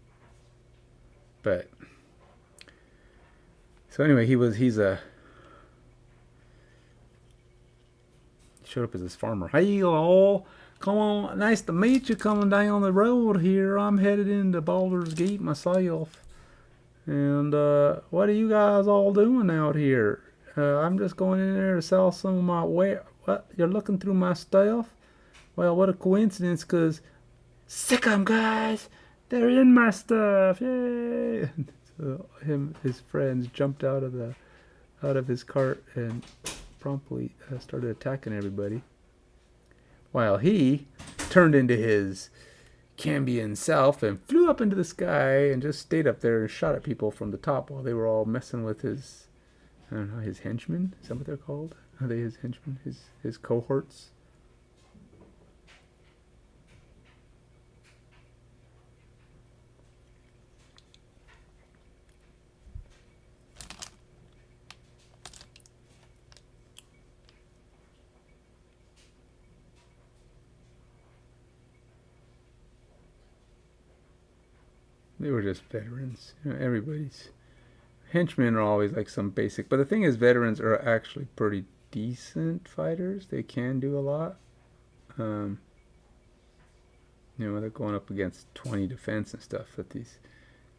Speaker 1: But so anyway, he showed up as this farmer. Hey all, come on, nice to meet you. Coming down the road here. I'm headed into Baldur's Gate myself. And what are you guys all doing out here? I'm just going in there to sell some of my wares. What? You're looking through my stuff? Well, what a coincidence, because sick 'em, guys. They're in my stuff. Yay! So his friends jumped out of his cart and promptly started attacking everybody. While he turned into his Cambion self and flew up into the sky and just stayed up there and shot at people from the top while they were all messing with his, I don't know, his henchmen? Is that what they're called? Are they his henchmen? His cohorts? They were just veterans. You know, everybody's henchmen are always like some basic. But the thing is, veterans are actually pretty decent fighters. They can do a lot. You know, they're going up against 20 defense and stuff that these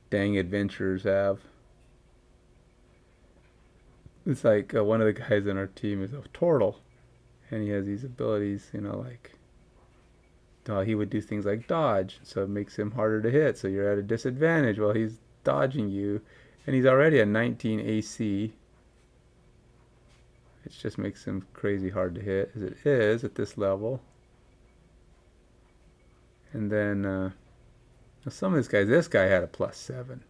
Speaker 1: dang adventurers have. It's like one of the guys on our team is a turtle, and he has these abilities, you know, like he would do things like dodge, so it makes him harder to hit, so you're at a disadvantage while he's dodging you, and he's already a 19 AC. It just makes him crazy hard to hit, as it is at this level. And then some of this guy had a +7.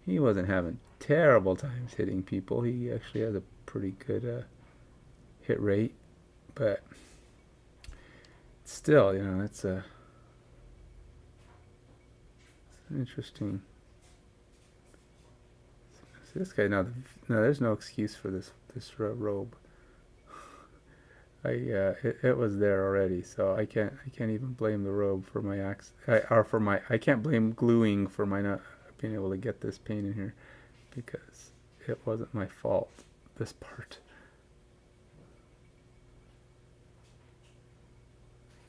Speaker 1: He wasn't having terrible times hitting people. He actually has a pretty good hit rate, but still, you know, it's an interesting. See this guy now. There's no excuse for this robe. It was there already, so I can't even blame the robe for my I can't blame gluing for my not being able to get this paint in here, because it wasn't my fault, this part.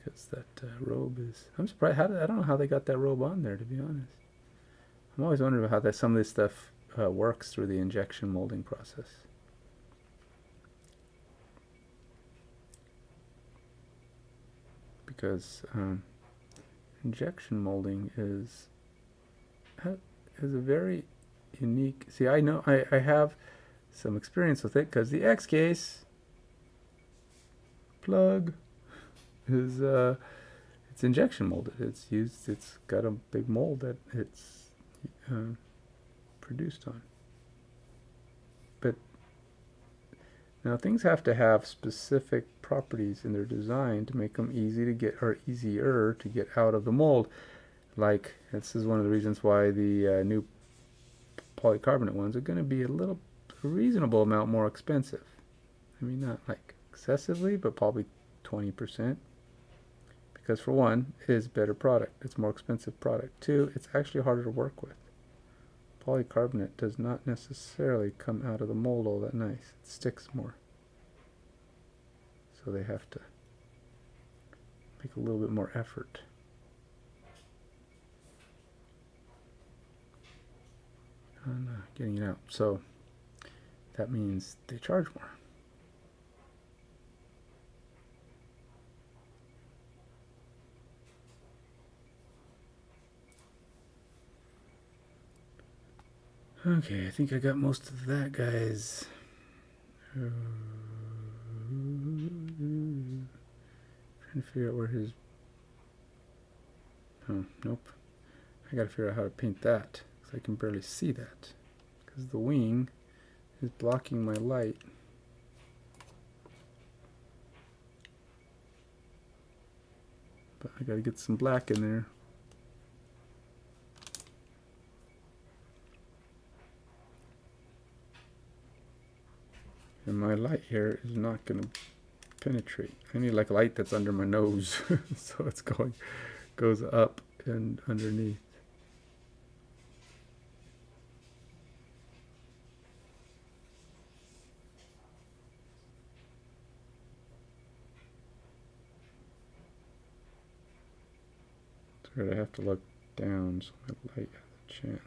Speaker 1: Because that robe is, I'm surprised, I don't know how they got that robe on there, to be honest. I'm always wondering about how some of this stuff works through the injection molding process. Because injection molding is a very unique. See, I know I have some experience with it, because the X case plug is it's injection molded. It's got a big mold that it's produced on. But now things have to have specific properties in their design to make them easy to get, or easier to get out of the mold. Like, this is one of the reasons why the new polycarbonate ones are going to be a reasonable amount more expensive. I mean, not like excessively, but probably 20%. Because for one, it is a better product. It's a more expensive product. Two, it's actually harder to work with. polycarbonate does not necessarily come out of the mold all that nice. It sticks more. So they have to make a little bit more effort. On getting it out. So that means they charge more. Okay, I think I got most of that, guys. Trying to figure out where his... Oh, nope. I gotta figure out how to paint that, because I can barely see that. Because the wing is blocking my light. But I gotta get some black in there. And my light here is not going to penetrate. I need like a light that's under my nose. So it's goes up and underneath. So I have to look down so my light has a chance.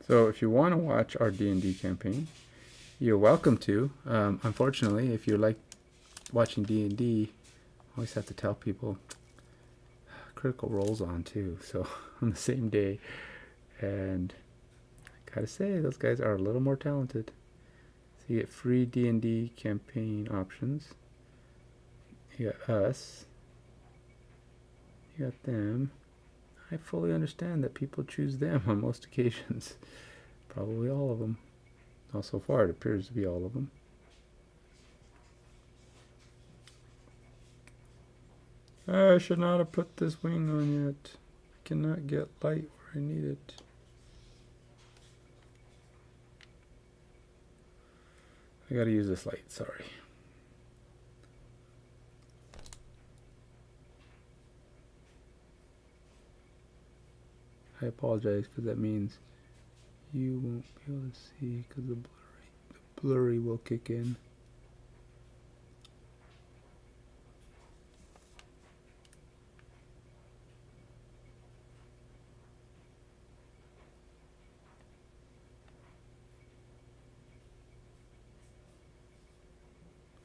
Speaker 1: So if you want to watch our D&D campaign, you're welcome to. Unfortunately, if you like watching D&D, I always have to tell people Critical Role's on too, so on the same day. And I gotta say, those guys are a little more talented. So you get free D&D campaign options. You got us. You got them. I fully understand that people choose them on most occasions. Probably all of them. Well, so far it appears to be all of them. I should not have put this wing on yet. I cannot get light where I need it. I gotta use this light, sorry. I apologize, because that means you won't be able to see, because the blurry will kick in.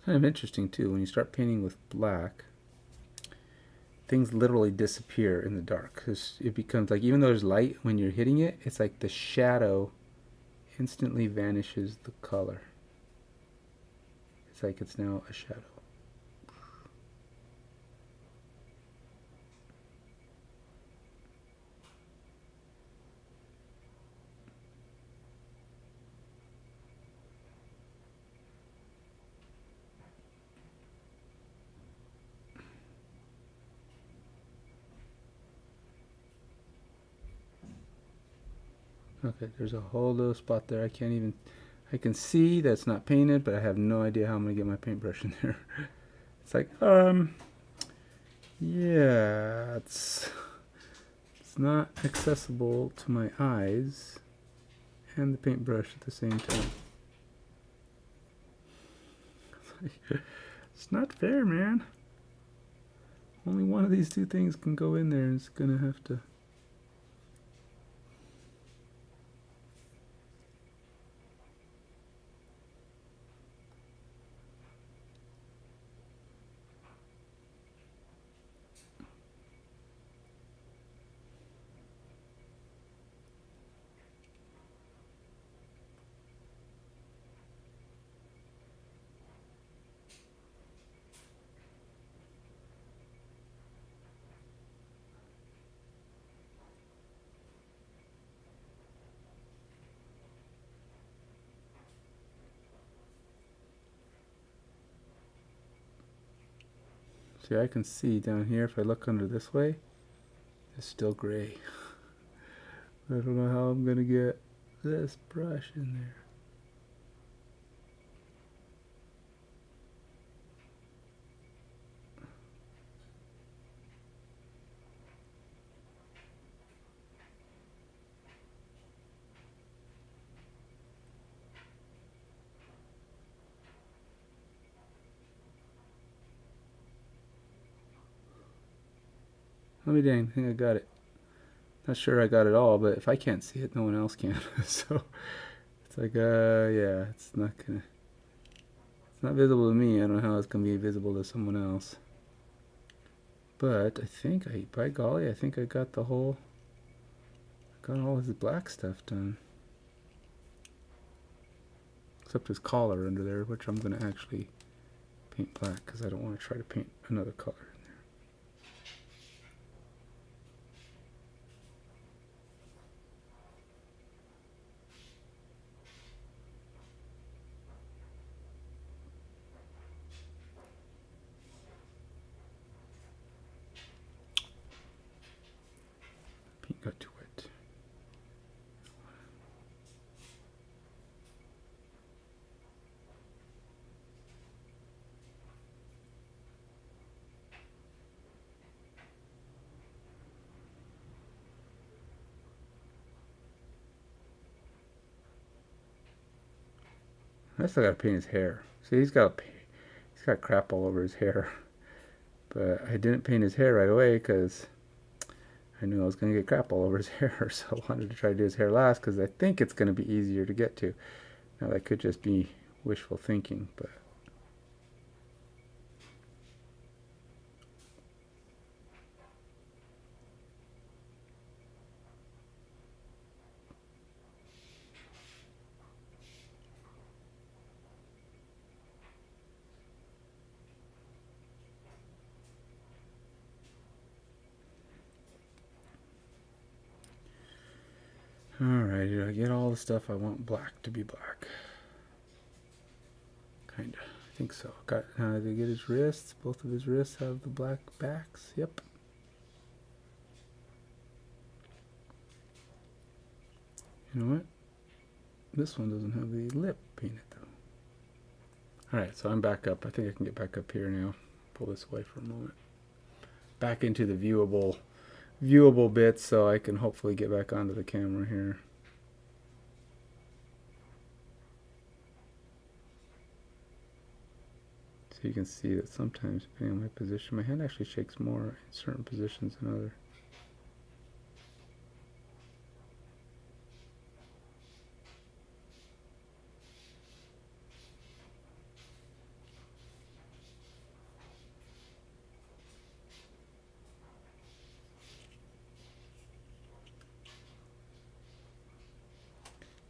Speaker 1: Kind of interesting too, when you start painting with black, things literally disappear in the dark, because it becomes like, even though there's light when you're hitting it, it's like the shadow instantly vanishes the color. It's like it's now a shadow. Okay, there's a whole little spot there. I can see that it's not painted, but I have no idea how I'm gonna get my paintbrush in there. It's like, yeah, it's not accessible to my eyes and the paintbrush at the same time. It's not fair, man. Only one of these two things can go in there, and it's gonna have to... See, I can see down here, if I look under this way, it's still gray. I don't know how I'm going to get this brush in there. Let me dang, I think I got it. Not sure I got it all, but if I can't see it, no one else can. So it's like, yeah, it's not visible to me. I don't know how it's gonna be visible to someone else. But I think by golly, I think I got all his black stuff done. Except his collar under there, which I'm gonna actually paint black because I don't want to try to paint another color. Paint got too wet. I still gotta paint his hair. See, he's got crap all over his hair. But I didn't paint his hair right away because I knew I was going to get crap all over his hair. So I wanted to try to do his hair last because I think it's going to be easier to get to. Now that could just be wishful thinking, but alright, did I get all the stuff I want black to be black? Kinda. I think so. Did I get his wrists? Both of his wrists have the black backs. Yep. You know what? This one doesn't have the lip painted though. Alright, so I'm back up. I think I can get back up here now. Pull this away for a moment. Back into the viewable bits so I can hopefully get back onto the camera here. So you can see that sometimes, depending on my position, my hand actually shakes more in certain positions than others.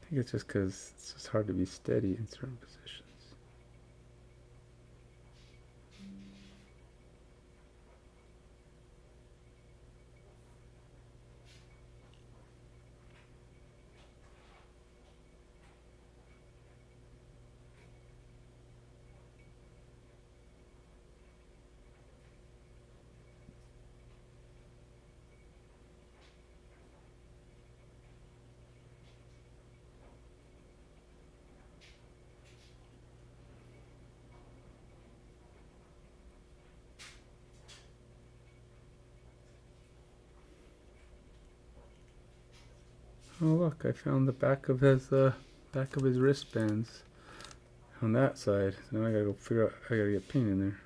Speaker 1: I think it's just because it's just hard to be steady in certain positions. Oh look, I found the back of his wristbands on that side. So now I gotta go figure out. I gotta get paint in there.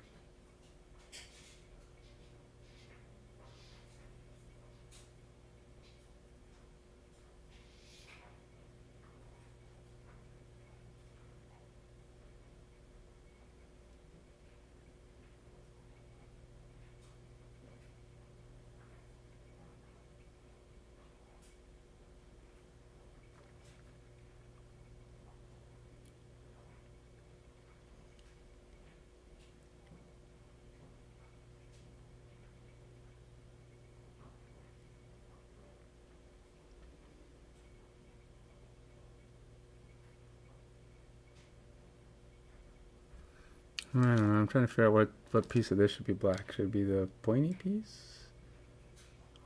Speaker 1: I don't know. I'm trying to figure out what piece of this should be black. Should it be the pointy piece?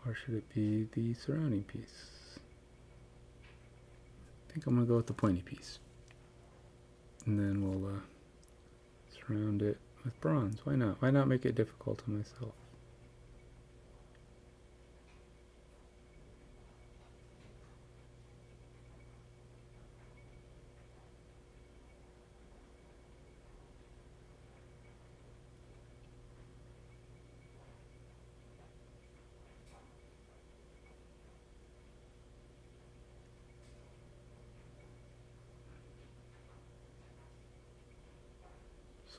Speaker 1: Or should it be the surrounding piece? I think I'm going to go with the pointy piece. And then we'll surround it with bronze. Why not? Why not make it difficult on myself?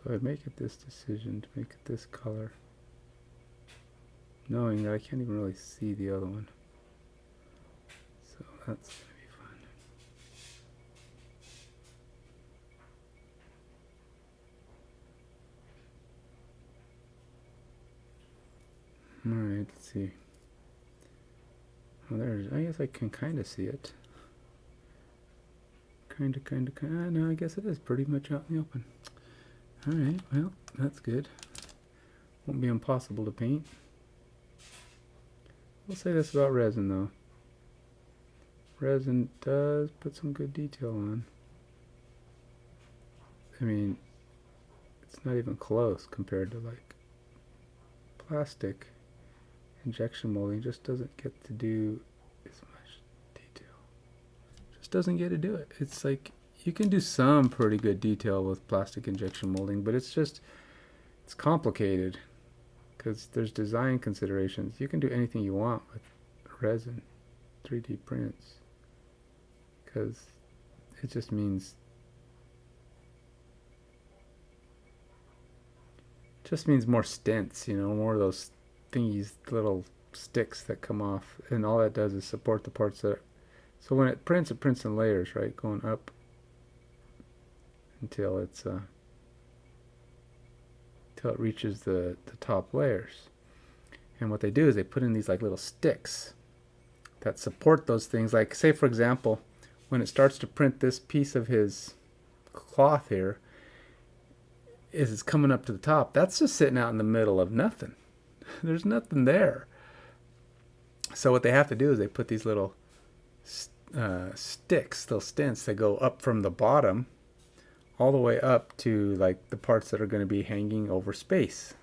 Speaker 1: So I make it this decision to make it this color, knowing that I can't even really see the other one. So that's going to be fun. Alright, let's see. Well, there's, I guess I can kind of see it. Kind of. No, I guess it is pretty much out in the open. Alright, well, that's good. Won't be impossible to paint. We'll say this about resin, though. Resin does put some good detail on. I mean, it's not even close compared to, like, plastic. Injection molding just doesn't get to do as much detail. Just doesn't get to do it. It's like, you can do some pretty good detail with plastic injection molding, but it's complicated because there's design considerations. You can do anything you want with resin 3D prints because it just means more stints, you know, more of those thingies, little sticks that come off, and all that does is support the parts that so when it prints in layers, right, going up until it's till it reaches the top layers. And what they do is they put in these like little sticks that support those things. Like, say for example, when it starts to print this piece of his cloth here, is it's coming up to the top, that's just sitting out in the middle of nothing. There's nothing there. So what they have to do is they put these little sticks, little stints that go up from the bottom all the way up to like the parts that are going to be hanging over space,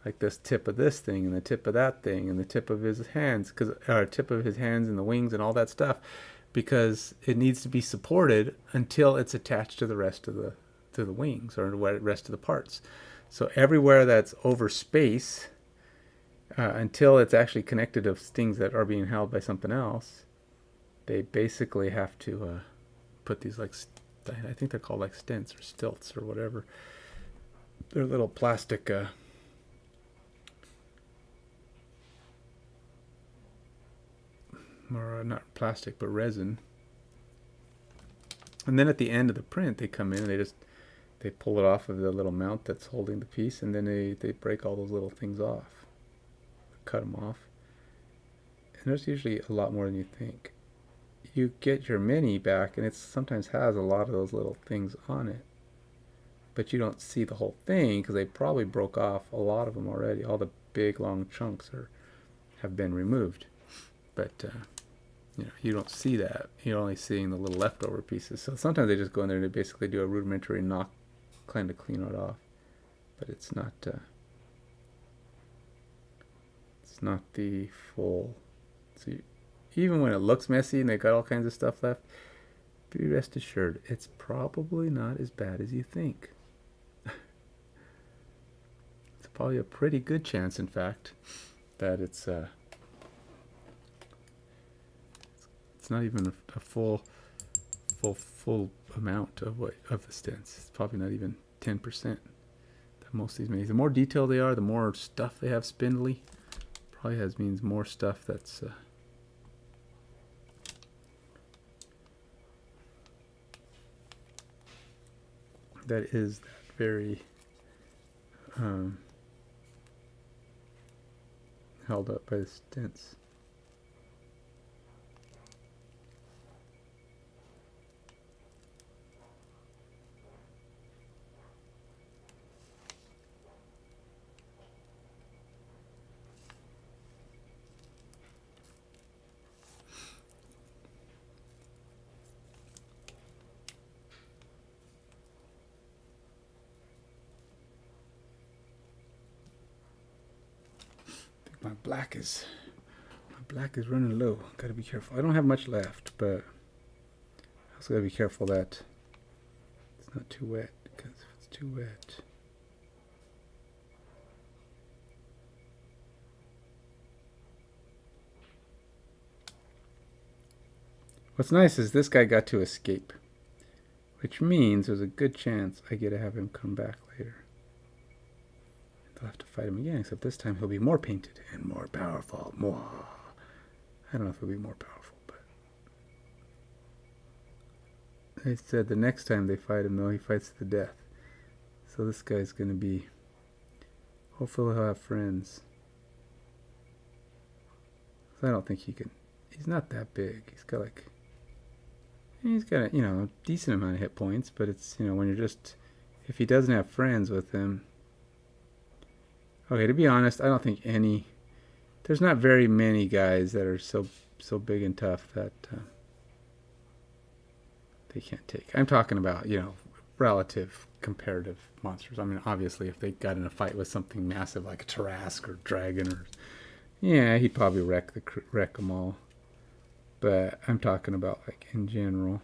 Speaker 1: like this tip of this thing and the tip of that thing and the tip of his hands, tip of his hands and the wings and all that stuff, because it needs to be supported until it's attached to the rest of the wings or the rest of the parts. So everywhere that's over space, until it's actually connected to things that are being held by something else, they basically have to put these, like, I think they're called like stints or stilts or whatever. They're little plastic or not plastic but resin. And then at the end of the print they come in and they pull it off of the little mount that's holding the piece, and then they break all those little things off, cut them off. And there's usually a lot more than you think. You get your mini back and it sometimes has a lot of those little things on it, but you don't see the whole thing because they probably broke off a lot of them already. All the big long chunks have been removed, but you know, you don't see that. You're only seeing the little leftover pieces. So sometimes they just go in there and they basically do a rudimentary knock, kind of clean it off, but it's not the full. So even when it looks messy and they got all kinds of stuff left, be rest assured it's probably not as bad as you think. It's probably a pretty good chance, in fact, that it's not even a full amount of the stints. It's probably not even 10%. That most of these minis, the more detailed they are, the more stuff they have spindly. Probably means more stuff that's that is that very held up by the stints. My black is running low. Gotta be careful. I don't have much left, but I also gotta be careful that it's not too wet, because if it's too wet, what's nice is this guy got to escape, which means there's a good chance I get to have him come back later. they'll have to fight him again, except this time he'll be more painted and more powerful. More. I don't know if he'll be more powerful, but they said the next time they fight him, though, he fights to the death. So this guy's going to be... Hopefully he'll have friends. So I don't think he can... He's not that big. He's got like... He's got a, a decent amount of hit points, but it's, when you're just... If he doesn't have friends with him... Okay, to be honest, I don't think any... There's not very many guys that are so big and tough that they can't take. I'm talking about, relative comparative monsters. I mean, obviously, if they got in a fight with something massive like a Tarrasque or Dragon, or yeah, he'd probably wreck them all. But I'm talking about like in general.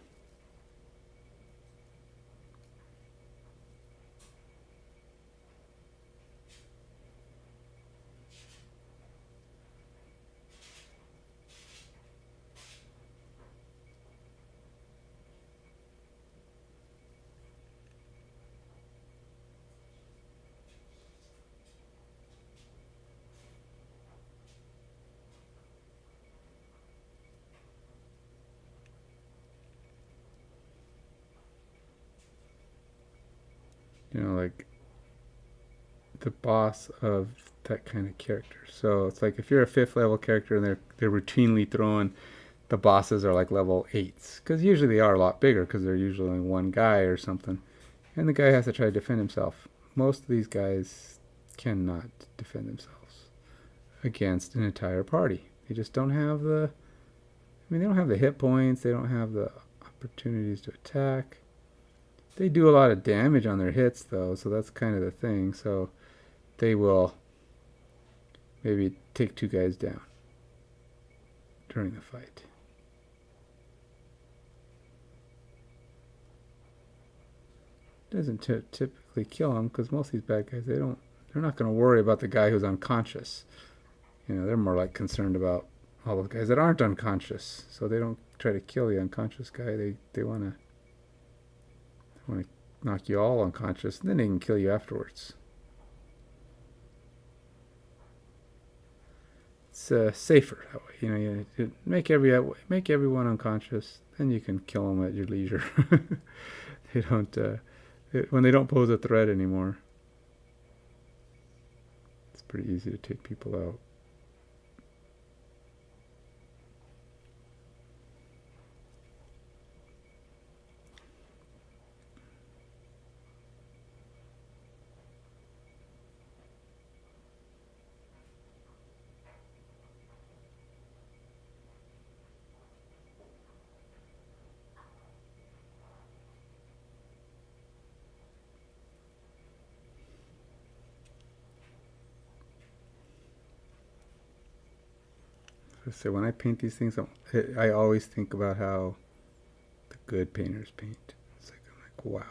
Speaker 1: Like the boss of that kind of character. So it's like if you're a 5th level character and they're routinely throwing, the bosses are like level 8s, because usually they are a lot bigger because they're usually only one guy or something, and the guy has to try to defend himself. Most of these guys cannot defend themselves against an entire party. They just don't have the... they don't have the hit points. They don't have the opportunities to attack. They do a lot of damage on their hits, though, so that's kind of the thing. So they will maybe take 2 guys down during the fight. Doesn't typically kill them, because most of these bad guys, they're not going to worry about the guy who's unconscious. They're more like concerned about all those guys that aren't unconscious. So they don't try to kill the unconscious guy. They want to knock you all unconscious, and then they can kill you afterwards. It's safer that way. You make everyone unconscious, then you can kill them at your leisure. They don't when they don't pose a threat anymore. It's pretty easy to take people out. So when I paint these things, I always think about how the good painters paint. I'm like, wow.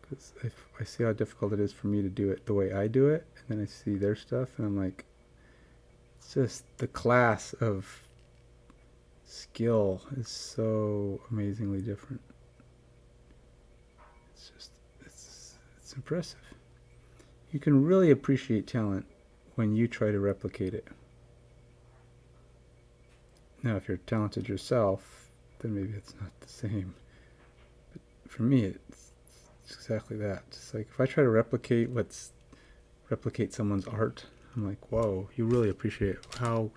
Speaker 1: Because I see how difficult it is for me to do it the way I do it, and then I see their stuff, and I'm like, it's just the class of skill is so amazingly different. It's impressive. You can really appreciate talent when you try to replicate it. Now, if you're talented yourself, then maybe it's not the same. But for me, it's exactly that. It's like if I try to replicate someone's art, I'm like, whoa, you really appreciate how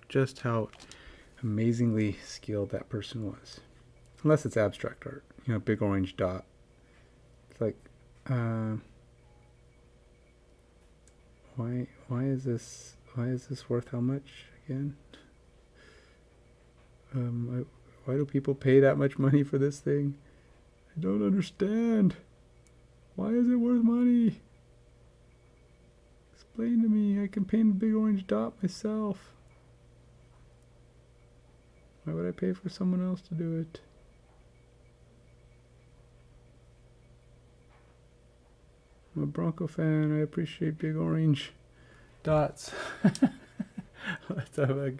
Speaker 1: amazingly skilled that person was. Unless it's abstract art, big orange dot. It's like, why is this worth how much again? Why do people pay that much money for this thing? I don't understand. Why is it worth money? Explain to me. I can paint a big orange dot myself. Why would I pay for someone else to do it? I'm a Bronco fan. I appreciate big orange dots. Let's have a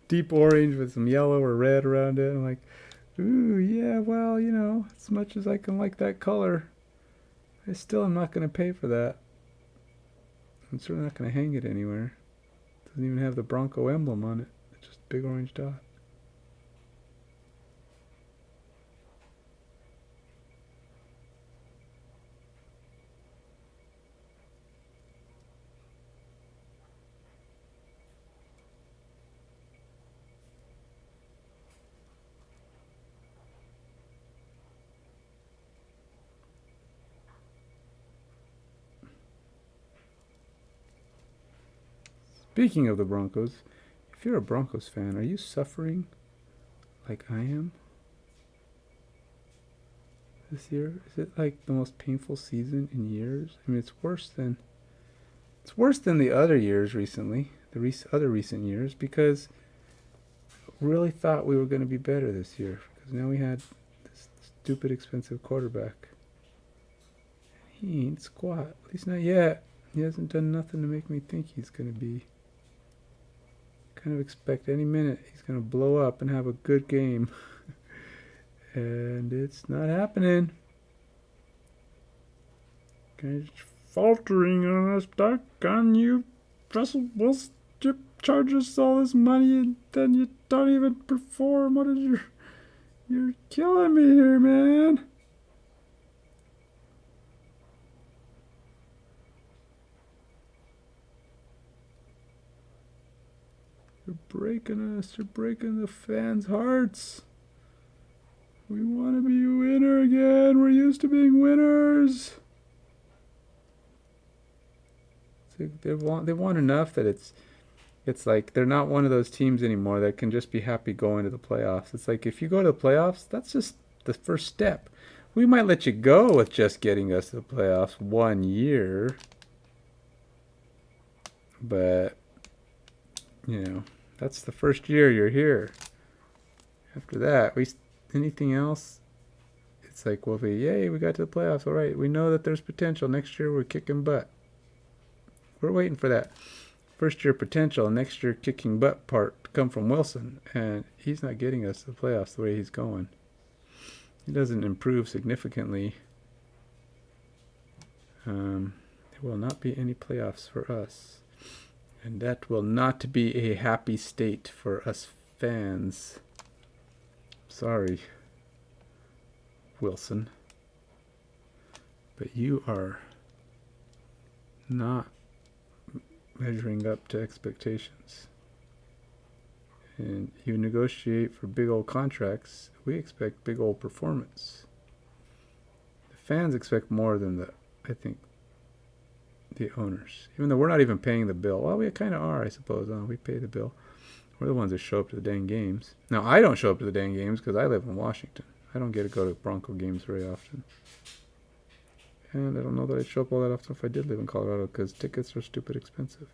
Speaker 1: deep orange with some yellow or red around it. I'm like, ooh, yeah, well, as much as I can like that color, I still am not going to pay for that. I'm certainly not going to hang it anywhere. It doesn't even have the Bronco emblem on it. It's just a big orange dot. Speaking of the Broncos, if you're a Broncos fan, are you suffering like I am this year? Is it like the most painful season in years? I mean, it's worse than the other years recently, the other recent years, because I really thought we were going to be better this year. Because now we had this stupid expensive quarterback. He ain't squat. At least not yet. He hasn't done nothing to make me think he's going to be. Kind of expect any minute he's going to blow up and have a good game. And it's not happening. Kind of faltering on us, Doc. On you, Russell Wilson, charge us all this money and then you don't even perform. What is you're killing me here, man. You're breaking us. You're breaking the fans' hearts. We want to be a winner again. We're used to being winners. They want enough that it's like they're not one of those teams anymore that can just be happy going to the playoffs. It's like if you go to the playoffs, that's just the first step. We might let you go with just getting us to the playoffs 1 year, but that's the first year you're here. After that, anything else, it's like, well, yay, we got to the playoffs. All right, we know that there's potential. Next year, we're kicking butt. We're waiting for that first year potential, next year kicking butt part to come from Wilson, and he's not getting us to the playoffs the way he's going. He doesn't improve significantly. There will not be any playoffs for us. And that will not be a happy state for us fans. Sorry, Wilson. But you are not measuring up to expectations. And you negotiate for big old contracts. We expect big old performance. The fans expect more than I think, the owners. Even though we're not even paying the bill. Well, we kind of are, I suppose. We pay the bill. We're the ones that show up to the dang games. Now, I don't show up to the dang games because I live in Washington. I don't get to go to Bronco games very often. And I don't know that I'd show up all that often if I did live in Colorado because tickets are stupid expensive.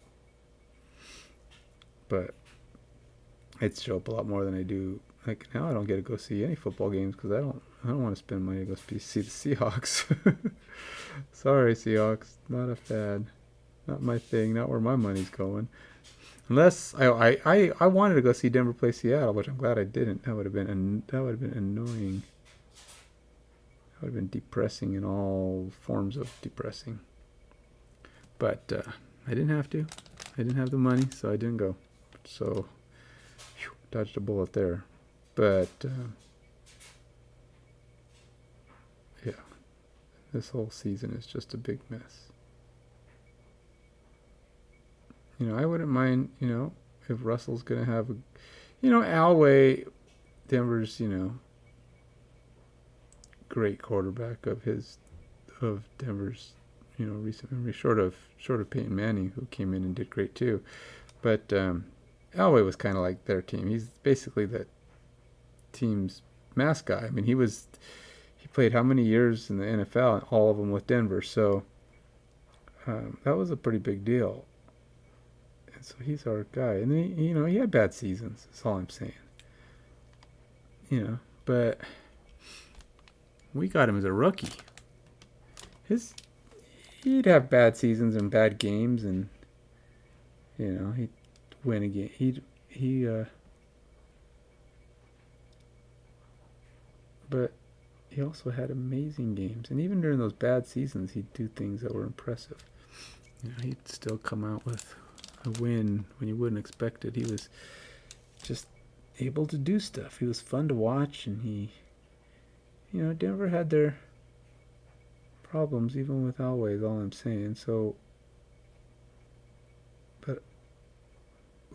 Speaker 1: But I'd show up a lot more than I do. Like now I don't get to go see any football games because I don't want to spend money to go see the Seahawks. Sorry, Seahawks. Not a fan. Not my thing. Not where my money's going. Unless I wanted to go see Denver play Seattle, which I'm glad I didn't. That would have been annoying. That would have been depressing in all forms of depressing. But I didn't have to. I didn't have the money, so I didn't go. So, dodged a bullet there. But yeah, this whole season is just a big mess. I wouldn't mind, if Russell's going to have Elway, Denver's, great quarterback of Denver's, recent memory, short of Peyton Manning, who came in and did great too. But Elway was kind of like their team. He's basically the team's mascot. I mean, he played how many years in the NFL, and all of them with Denver. So that was a pretty big deal. And so he's our guy. And then, he had bad seasons. That's all I'm saying. But we got him as a rookie. He'd have bad seasons and bad games, and he'd win a game. But he also had amazing games, and even during those bad seasons, he'd do things that were impressive. You know, he'd still come out with a win when you wouldn't expect it. He was just able to do stuff. He was fun to watch, and he, you know, Denver had their problems even with Elway, is all I'm saying. So, but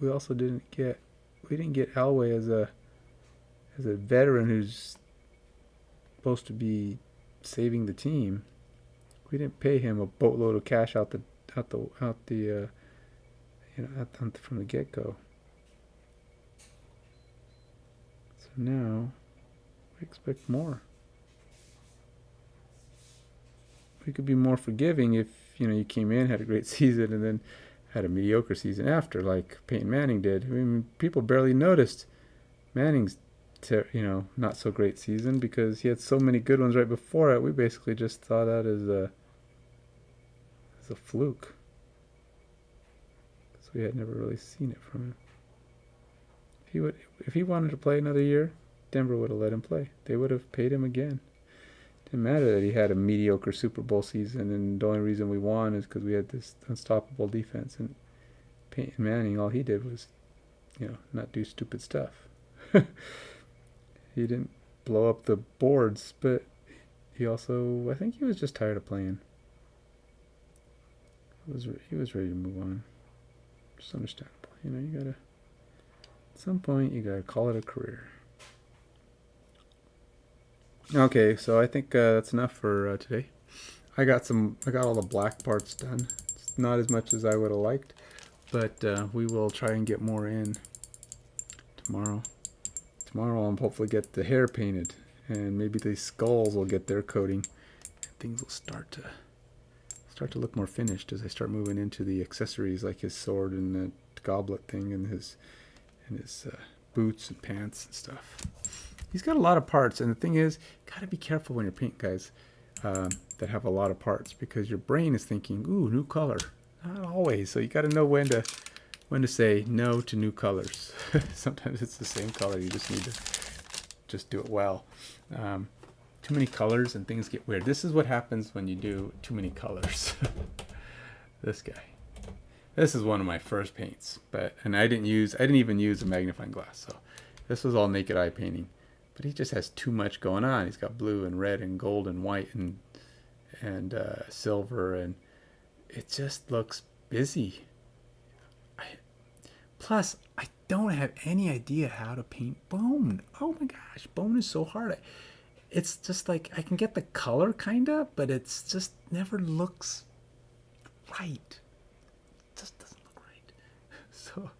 Speaker 1: we also didn't get Elway as a veteran who's supposed to be saving the team. We didn't pay him a boatload of cash from the get-go. So now we expect more. We could be more forgiving if, you know, you came in, had a great season, and then had a mediocre season after, like Peyton Manning did. I mean, people barely noticed Manning's not so great season because he had so many good ones right before it. We basically just thought that as a fluke, because we had never really seen it from him. If he wanted to play another year, Denver would have let him play. They would have paid him again. Didn't matter that he had a mediocre Super Bowl season, and the only reason we won is because we had this unstoppable defense. And Peyton Manning, all he did was, you know, not do stupid stuff. He didn't blow up the boards, but he also, I think he was just tired of playing. He was ready to move on. Just understandable. You know, you gotta, at some point, you gotta call it a career. Okay, so I think that's enough for today. I got all the black parts done. It's not as much as I would have liked, but we will try and get more in tomorrow. Tomorrow I'll hopefully get the hair painted, and maybe the skulls will get their coating, and things will start to look more finished as I start moving into the accessories, like his sword and the goblet thing, and his boots and pants and stuff. He's got a lot of parts, and the thing is, gotta be careful when you're painting guys that have a lot of parts, because your brain is thinking, ooh, new color. Not always, so you gotta know when to say no to new colors. Sometimes it's the same color, you just need to just do it well. Too many colors and things get weird. This is what happens when you do too many colors. This guy. This is one of my first paints, and I didn't even use a magnifying glass, so this was all naked eye painting. But he just has too much going on. He's got blue and red and gold and white and silver, and it just looks busy. Plus, I don't have any idea how to paint bone. Oh my gosh, bone is so hard. It's just like, I can get the color kind of, but it's just never looks right. It just doesn't look right. So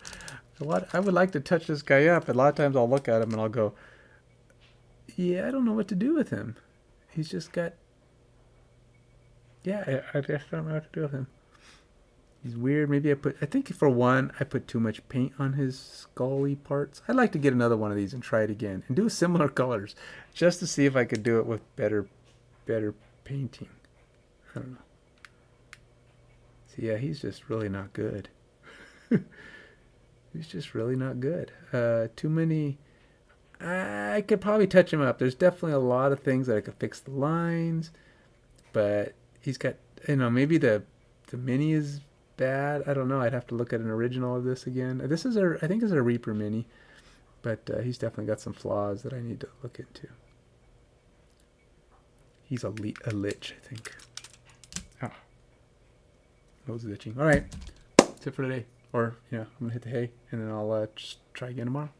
Speaker 1: I would like to touch this guy up. A lot of times I'll look at him and I'll go, yeah, I don't know what to do with him. He's just got, yeah, I just don't know what to do with him. He's weird. Maybe I think for one, I put too much paint on his scully parts. I'd like to get another one of these and try it again and do similar colors just to see if I could do it with better painting. I don't know. So yeah, he's just really not good. He's just really not good. Too many. I could probably touch him up. There's definitely a lot of things that I could fix the lines, but he's got, maybe the mini is bad. I don't know. I'd have to look at an original of this again. I think it's a Reaper mini, but he's definitely got some flaws that I need to look into. He's a lich, I think. Oh, nose is itching. All right, that's it for today. Or I'm gonna hit the hay, and then I'll just try again tomorrow.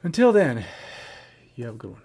Speaker 1: Until then, you have a good one.